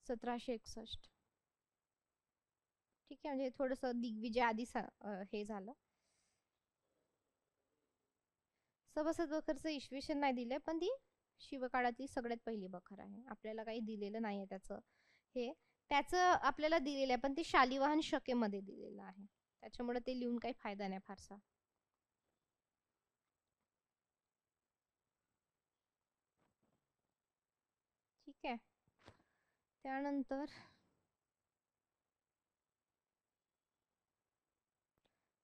1761. ठीक आहे, म्हणजे थोडस दिग्विजय आधी हे झालं. सभासद बखरचं इसवी सन नाही दिलंय, पण ती शिवकाळातली सगळ्यात पहिली बखर आहे. आपल्याला काही दिलेलं नाहीये त्याचं, हे त्याचं आपल्याला दिलेलं आहे, पण ते शालिवाहन शकेमध्ये दिलेलं आहे, त्याच्यामुळे ते लिहून काही फायदा नाही फारसा. ठीक आहे, त्यानंतर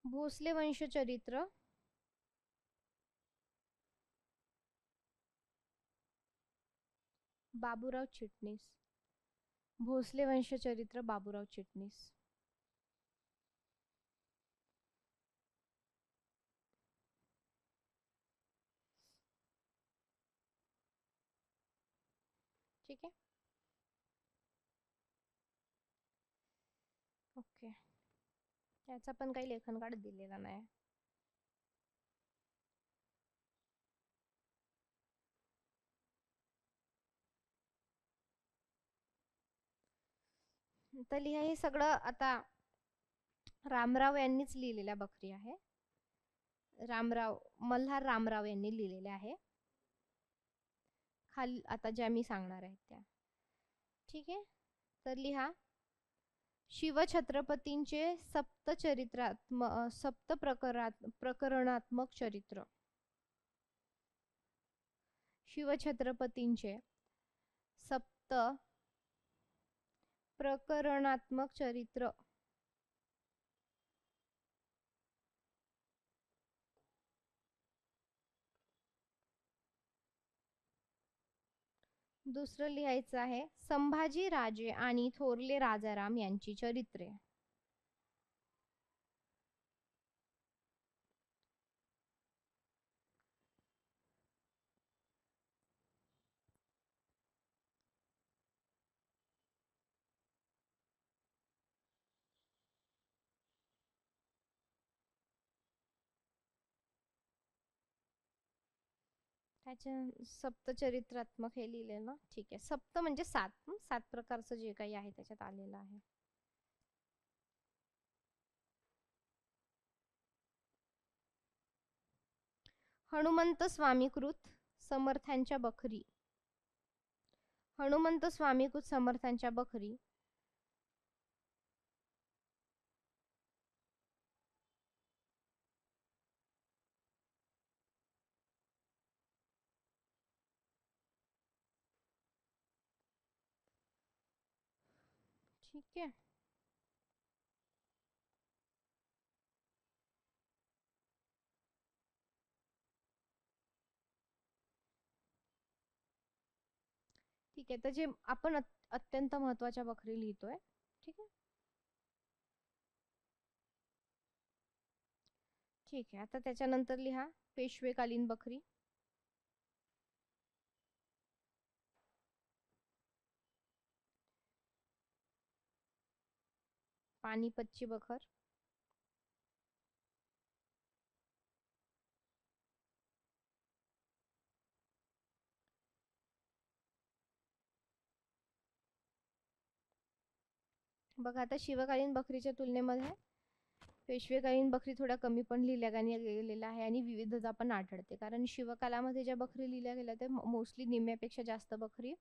भोसले वंशचरित्र, बाबूराव चिटणीस. भोसले वंशचरित्र बाबूराव चिटणीस. ठीक आहे, ओके, याचा पण काही लेखन काढ दिलेला नाही. तर लिहा, हे सगळं आता रामराव यांनीच लिहिलेल्या बखरी आहे. रामराव, मल्हार रामराव यांनी लिहिलेले आहे. खाली आता ज्या मी सांगणार आहेत त्या. ठीक आहे, तर लिहा शिवछत्रपतींचे सप्त प्रकरणात्मक चरित्र. शिवछत्रपतींचे सप्त प्रकरणात्मक चरित्र. दुसरं लिहायचं आहे संभाजी राजे आणि थोरले राजाराम यांची चरित्रे. त्याच्या सप्तचरित्रात्मक हे लिहिले ना. ठीक आहे, सप्त म्हणजे सात, सात प्रकारचं जे काही आहे त्याच्यात आलेलं आहे. हनुमंत स्वामीकृत समर्थांच्या बखरी. हनुमंत स्वामीकृत समर्थांच्या बखरी. ठीक आहे. ठीक आहे, तर जे आपण अत्यंत महत्वाच्या बखरी लिहितोय. ठीक आहे. ठीक आहे, आता त्याच्यानंतर लिहा पेशवेकालीन बखरी. पानिपतची बखर. बघा आता शिवकालीन बखरीच्या तुलनेमध्ये पेशवेकालीन बखरी थोड्या कमी पण लिहिल्या गेलेल्या आहे आणि विविधता पण आढळते. कारण शिवकालामध्ये ज्या बखरी लिहिल्या गेल्या त्या मोस्टली निम्म्यापेक्षा जास्त बखरी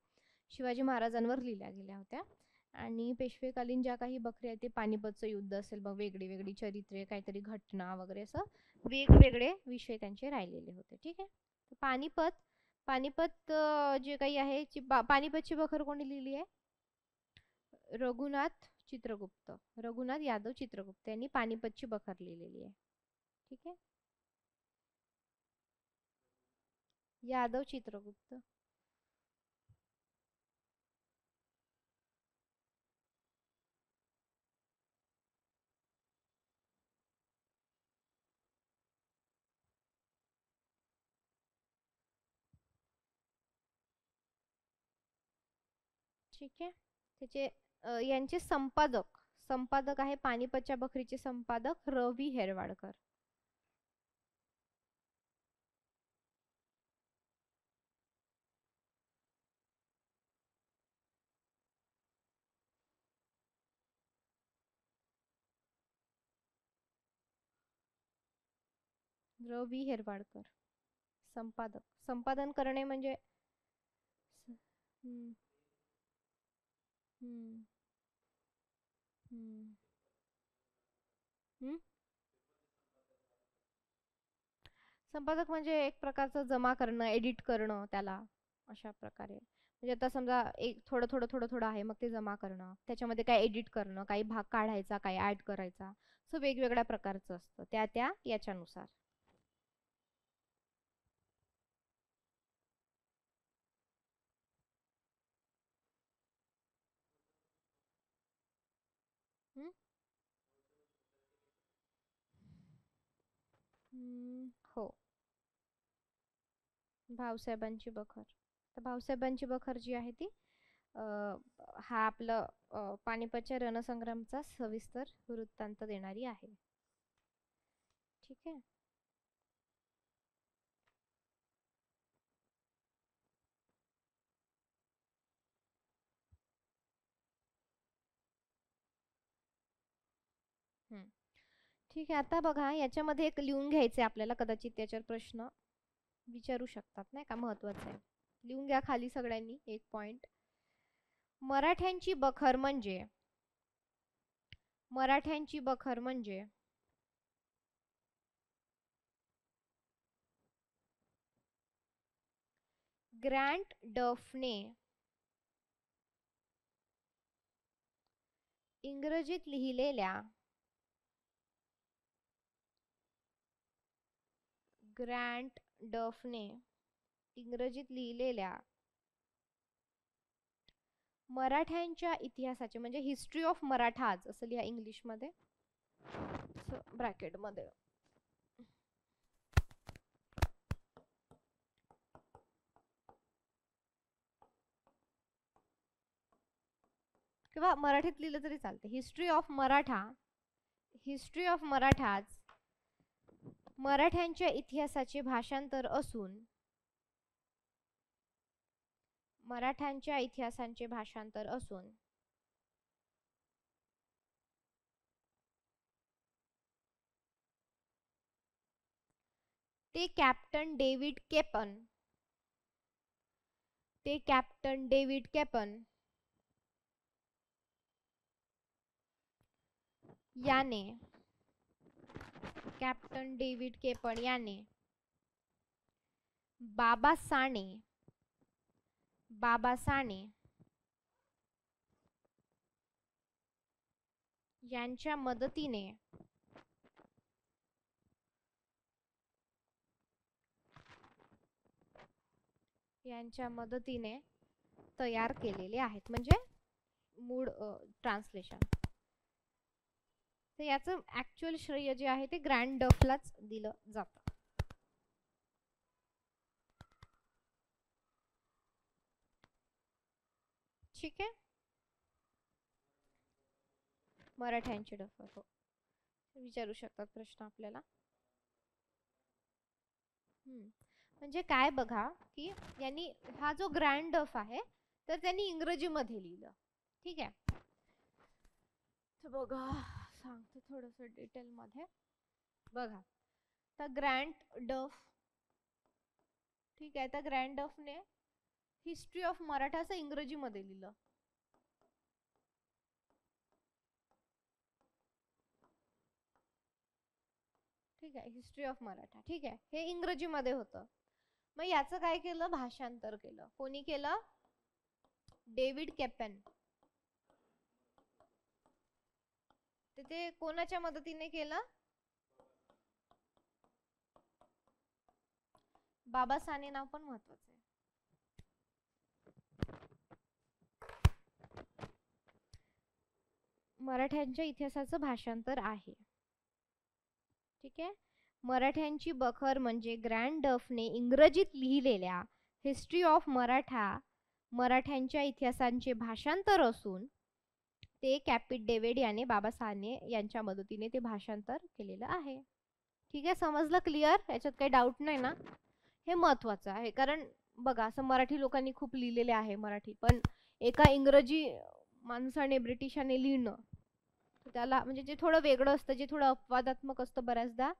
शिवाजी महाराजांवर लिहिल्या गेल्या होत्या. आणि पेशवेकालीन ज्या काही बखरी आहेत ते पानिपतचं युद्ध असेल बघ, वेगळी वेगळी चरित्रे, काहीतरी घटना वगैरे असं वेगवेगळे विषय त्यांचे राहिलेले होते. ठीक आहे. पानिपत पानिपत जे काही आहे पानिपतची बखर कोणी लिहिली आहे? रघुनाथ चित्रगुप्त. रघुनाथ यादव चित्रगुप्त यांनी पानिपतची बखर लिहिलेली आहे. ठीक आहे. यादव चित्रगुप्त. ठीक आहे. त्याचे यांचे संपादक आहे पानिपतच्या बखरीचे संपादक रवी हेरवाडकर. रवी हेरवाडकर संपादक. संपादन करणे म्हणजे हम्म, हम्म, हम्म, हम्म. संपादक म्हणजे एक प्रकारचं जमा करणं, एडिट करणं त्याला, अशा प्रकारे. म्हणजे आता समजा एक थोडं थोडं थोडं थोडं आहे, मग ते जमा करणं, त्याच्यामध्ये काय एडिट करणं, काही भाग काढायचा, काही ऍड करायचा, असं वेगवेगळ्या प्रकारचं असतं त्या त्या याच्यानुसार. हो. भाऊसाहेबांची बखर. तर भाऊसाहेबांची बखर जी आहे ती हा आपलं पानिपतच्या रणसंग्रामचा सविस्तर वृत्तांत देणारी आहे. ठीक आहे. ठीक आहे. आता बघा याच्यामध्ये एक लिहून घ्यायचंय आपल्याला, कदाचित त्याच्यावर प्रश्न विचारू शकतात नाही का, महत्वाचं आहे. लिहून घ्या खाली सगळ्यांनी एक पॉइंट. मराठ्यांची बखर म्हणजे ग्रँट डफने इंग्रजीत लिहिलेल्या मराठ्यांच्या इतिहासाचे, म्हणजे हिस्ट्री ऑफ मराठाज असं लिहा इंग्लिश मध्ये ब्रॅकेट मध्ये. किंवा मराठीत लिहिलं तरी चालते. हिस्ट्री ऑफ मराठाज मराठ्यांच्या इतिहासाचे भाषांतर असून ते कॅप्टन डेव्हिड केपन, ते कॅप्टन डेव्हिड केपन याने, कॅप्टन डेव्हिड केपन याने बाबा साने, बाबा साने यांच्या मदतीने तयार केलेले आहेत. म्हणजे मूळ ट्रान्सलेशन. तर याचं ऍक्च्युअल श्रेय जे आहे ते ग्रँड डफलाच दिलं जातं. ठीक आहे. मराठ्यांचे डफ हो विचारू शकतात प्रश्न आपल्याला. म्हणजे काय बघा की यांनी हा जो ग्रँड डफ आहे तर त्यांनी इंग्रजीमध्ये लिहिलं. ठीक आहे. तर बघा सांगते थोडस डिटेल मध्ये. बघा तर ग्रँड डफ, ठीक आहे, तर ग्रँड डफने हिस्ट्री ऑफ मराठा असं इंग्रजीमध्ये लिहिलं. ठीक आहे, हिस्ट्री ऑफ मराठा. ठीक आहे, हे इंग्रजीमध्ये होतं. मग याचं काय केलं, भाषांतर केलं. कोणी केलं, डेव्हिड केपन. ते कोणाच्या मदतीने केलं, बाबा साने नाव पण महत्वाचं आहे. मराठ्यांच्या इतिहासाचं भाषांतर आहे. ठीक आहे. मराठ्यांची बखर म्हणजे ग्रँड डफने इंग्रजीत लिहिलेल्या हिस्ट्री ऑफ मराठा, मराठ्यांच्या इतिहासांचे भाषांतर असून ते कॅप्टन डेव्हिड याने बाबा साने यांच्या मदतीने ते भाषांतर केलेलं आहे. ठीक आहे, समजलं, क्लिअर, याच्यात काही डाऊट नाही ना. हे महत्वाचं आहे कारण बघा असं मराठी लोकांनी खूप लिहिलेले आहे मराठी, पण एका इंग्रजी माणसाने ब्रिटिशाने लिहिणं त्याला म्हणजे जे थोडं वेगळं असतं, जे थोडं अपवादात्मक असतं, बऱ्याचदा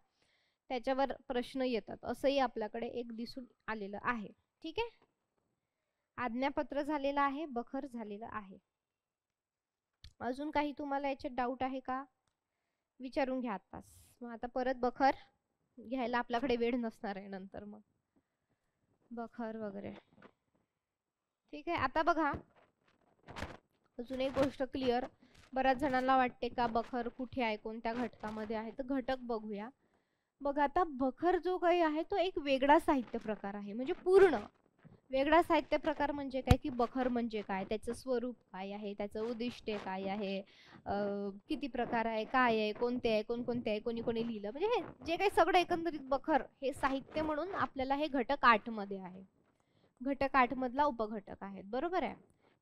त्याच्यावर प्रश्न येतात. असंही आपल्याकडे एक दिसून आलेलं आहे. ठीक आहे, आज्ञापत्र झालेलं आहे, बखर झालेलं आहे. अजून काही तुम्हाला याच्यात डाऊट आहे का, विचारून घ्या आताच. मग आता परत बखर घ्यायला आपल्याकडे वेळ नसणार आहे नंतर, मग बखर वगैरे. ठीक आहे, आता बघा अजून एक गोष्ट क्लिअर. बऱ्याच जणांना वाटते का बखर कुठे आहे, कोणत्या घटकामध्ये आहे, तर घटक बघूया. बघा आता बखर जो काही आहे तो एक वेगळा साहित्य प्रकार आहे. म्हणजे पूर्ण वेगळा साहित्य प्रकार म्हणजे काय, की बखर म्हणजे काय, त्याचं स्वरूप काय आहे, त्याचं उद्दिष्ट काय आहे, किती प्रकार आहे, काय आहे, कोणते आहे, कोणकोणते आहे, कोणी कोणी लिहिलं, म्हणजे हे जे काही सगळं एकंदरीत बखर हे साहित्य म्हणून आपल्याला हे घटक 8 मध्ये आहे. घटक 8 मधला उपघटक आहेत, बरोबर आहे.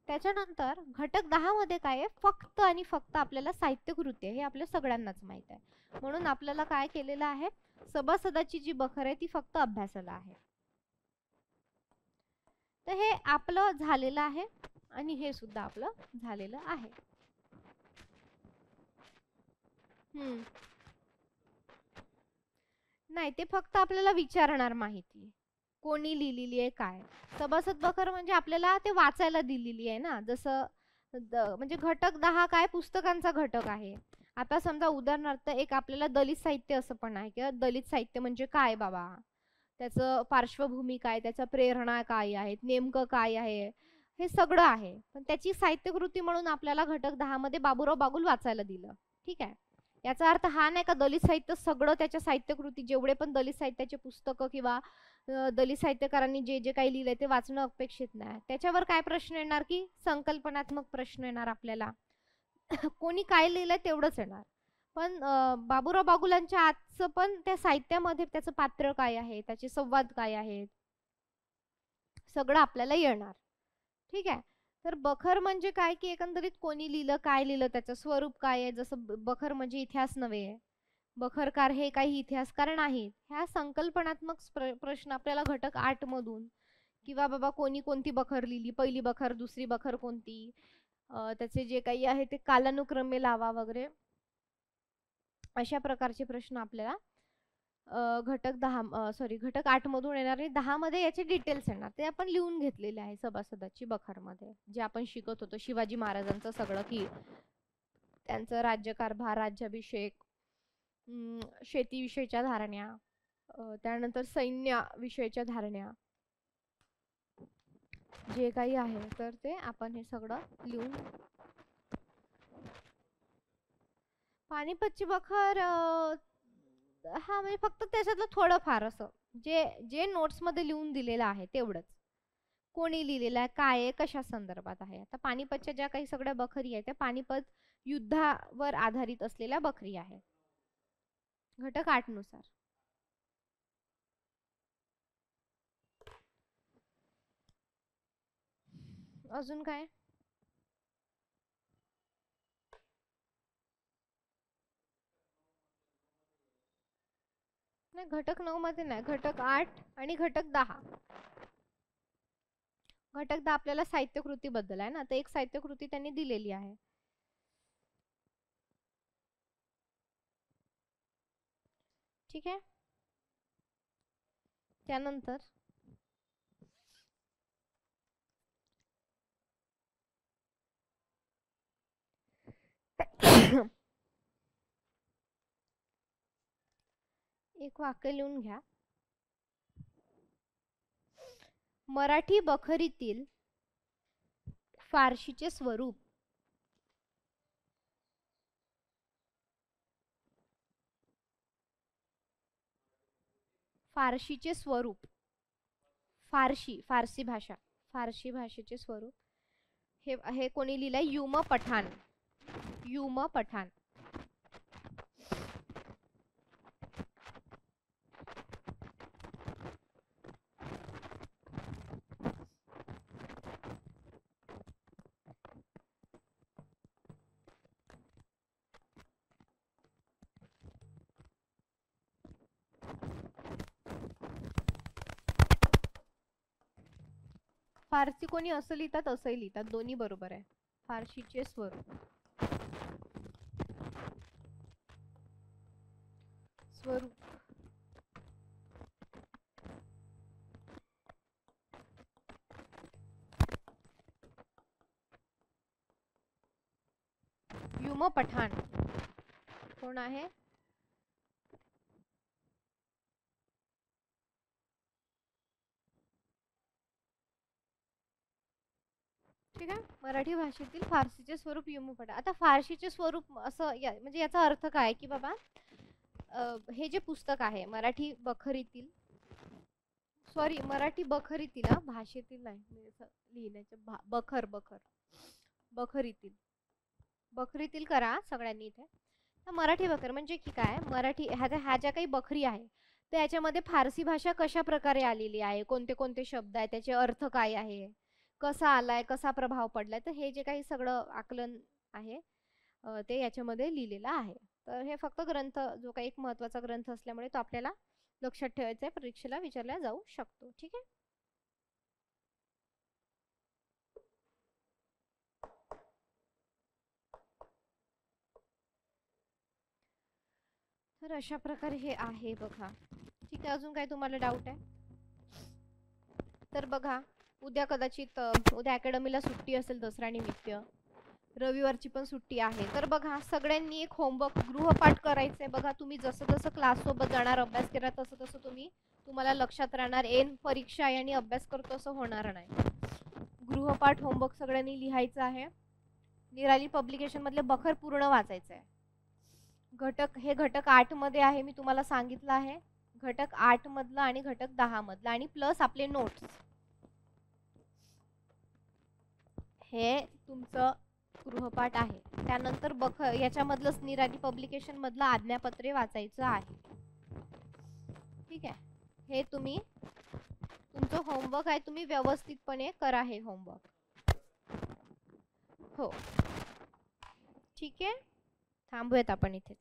त्याच्यानंतर घटक 10 मध्ये काय आहे, फक्त आणि फक्त आपल्याला साहित्य कृती आहे, हे आपल्या सगळ्यांनाच माहित आहे. म्हणून आपल्याला काय केलेलं आहे, सभासदाची जी बखर आहे ती फक्त अभ्यासाला आहे. तर हे आपलं झालेलं आहे आणि हे सुद्धा आपलं झालेलं आहे. नाही, ते फक्त आपल्याला विचारणार माहिती कोणी लिहिलेली आहे काय. सभासद बखर म्हणजे आपल्याला ते वाचायला दिलेली आहे ना, जसं म्हणजे घटक 10 काय पुस्तकांचा घटक आहे. आता समजा उदाहरणार्थ एक आपल्याला दलित साहित्य असं पण आहे की दलित साहित्य म्हणजे काय बाबा, त्याचं पार्श्वभूमी काय, त्याचा प्रेरणा काय आहे, नेमकं काय आहे, हे सगळं आहे. पण त्याची साहित्यकृती म्हणून आपल्याला घटक 10 मध्ये बाबूराव बागुल वाचायला दिलं. ठीक आहे, याचा अर्थ हा नाही का दलित साहित्य सगळं त्याच्या साहित्यकृती जेवढे पण दलित साहित्याचे पुस्तकं किंवा दलित साहित्यकारांनी जे जे काही लिहिलंय ते वाचणं अपेक्षित नाही. त्याच्यावर काय प्रश्न येणार, की संकल्पनात्मक प्रश्न येणार आपल्याला. कोणी काय लिहिलंय तेवढंच येणार. पण बाबूराव बागुलांच्या आजचं पण त्या साहित्यामध्ये त्याचं पात्र काय आहे, त्याचे संवाद काय आहेत, सगळं आपल्याला येणार. ठीक आहे, तर बखर म्हणजे काय, की एकंदरीत कोणी लिहिलं, काय लिहिलं, त्याचं स्वरूप काय आहे. जसं बखर म्हणजे इतिहास नव्हे, बखरकार हे काही इतिहासकार नाहीत. ह्या संकल्पनात्मक प्रश्न आपल्याला घटक 8 मधून, किंवा बाबा कोणी कोणती बखर लिहिली, पहिली बखर, दुसरी बखर कोणती, त्याचे जे काही आहे ते कालानुक्रमे लावा वगैरे, अशा प्रकारचे प्रश्न आपल्याला घटक 10 सॉरी घटक 8 मधून येणार आणि 10 मध्ये याचे डिटेल्स येणार, ते आपण लिहून घेतलेले आहे सभासदाची बखारमध्ये, जे आपण शिकत होतो शिवाजी महाराजांचं सगळं, की त्यांचं राज्यकारभार, राज्याभिषेक, शेतीविषयीच्या धारण्या, त्यानंतर सैन्य विषयीच्या धारण्या, जे काही आहे तर ते आपण हे सगळं लिहून. पानिपतची बखर हा म्हणजे फक्त त्याच्यातलं थोडंफार असं जे जे नोट्स मध्ये लिहून दिलेलं आहे तेवढंच. कोणी लिहिलेलं आहे, काय आहे, कशा संदर्भात आहे. आता पानिपतच्या ज्या काही सगळ्या बखरी आहेत त्या पानिपत युद्धावर आधारित असलेल्या बखरी आहेत घटक 8 नुसार. अजून काय? नाही, घटक 9 मध्ये नाही, घटक 8 आणि घटक 10. घटक 10 आपल्याला साहित्यकृती बद्दल आहे ना, तर एक साहित्यकृती त्यांनी दिलेली आहे. ठीक आहे. त्यानंतर एक वाक्य लिहून घ्या. मराठी बखरीतील फारशीचे स्वरूप फारशीचे स्वरूप फारसी भाषा, फारसी भाषेचे स्वरूप हे कोणी लिहिलंय? युम पठाण. युम पठाण. फारसी कोणी असं लिहितात, असंही लिहितात, दोन्ही बरोबर आहे. फारशीचे स्वरूप युम पठाण कोण आहे? ठीक आहे. मराठी भाषेतील फारसीचे स्वरूप युम पठाण. आता फारशीचे स्वरूप असं म्हणजे याचा अर्थ काय की बाबा हे जे पुस्तक आहे मराठी बखरीतील, सॉरी मराठी बखरीतील, भाषेतील नाही लिहिण्याच्या, बखरीतील करा सगळ्यांनी इथे. तर मराठी बखर म्हणजे की काय, मराठी ह्या ज्या काही बखरी आहे तर याच्यामध्ये फारसी भाषा कशा प्रकारे आलेली आहे, कोणते कोणते शब्द आहेत, त्याचे अर्थ काय आहे, कसा आलाय, कसा प्रभाव पडलाय, तर हे जे काही सगळं आकलन आहे ते याच्यामध्ये लिहिलेलं आहे. तर हे फक्त ग्रंथ जो काही एक महत्वाचा ग्रंथ असल्यामुळे तो आपल्याला लक्षात ठेवायचा आहे, परीक्षेला विचारला जाऊ शकतो. ठीक आहे. तर अशा प्रकारे हे आहे बघा. ठीक आहे. अजून काय तुम्हाला डाऊट आहे? तर बघा उद्या कदाचित उद्या अकॅडमीला सुट्टी असेल दसरा निमित्त, रविवारची पण सुट्टी आहे. तर बघा सगळ्यांनी एक होमवर्क गृहपाठ करायचंय. बघा तुम्ही जसं जसं क्लास सोबत जाणार, अभ्यास करा, तसं तसं तुम्हाला लक्षात राहणार. एन परीक्षा आहे आणि अभ्यास करतो असं होणार नाही. गृहपाठ होमवर्क सगळ्यांनी लिहायचं आहे. निराली पब्लिकेशन मधले बखर पूर्ण वाचायचं आहे. हे घटक 8 मध्ये आहे, मी तुम्हाला सांगितलं आहे. घटक 8 मधलं आणि घटक 10 मधलं आणि प्लस आपले नोट्स, हे तुमचं गृहपाठ आहे. त्यानंतर याच्यामधलं निराली पब्लिकेशन मधलं आज्ञापत्रे वाचायचं आहे. ठीक आहे. हे तुमचं होमवर्क आहे, तुम्ही व्यवस्थितपणे करा हे होमवर्क. हो ठीक आहे. थांबूयात आपण इथेच.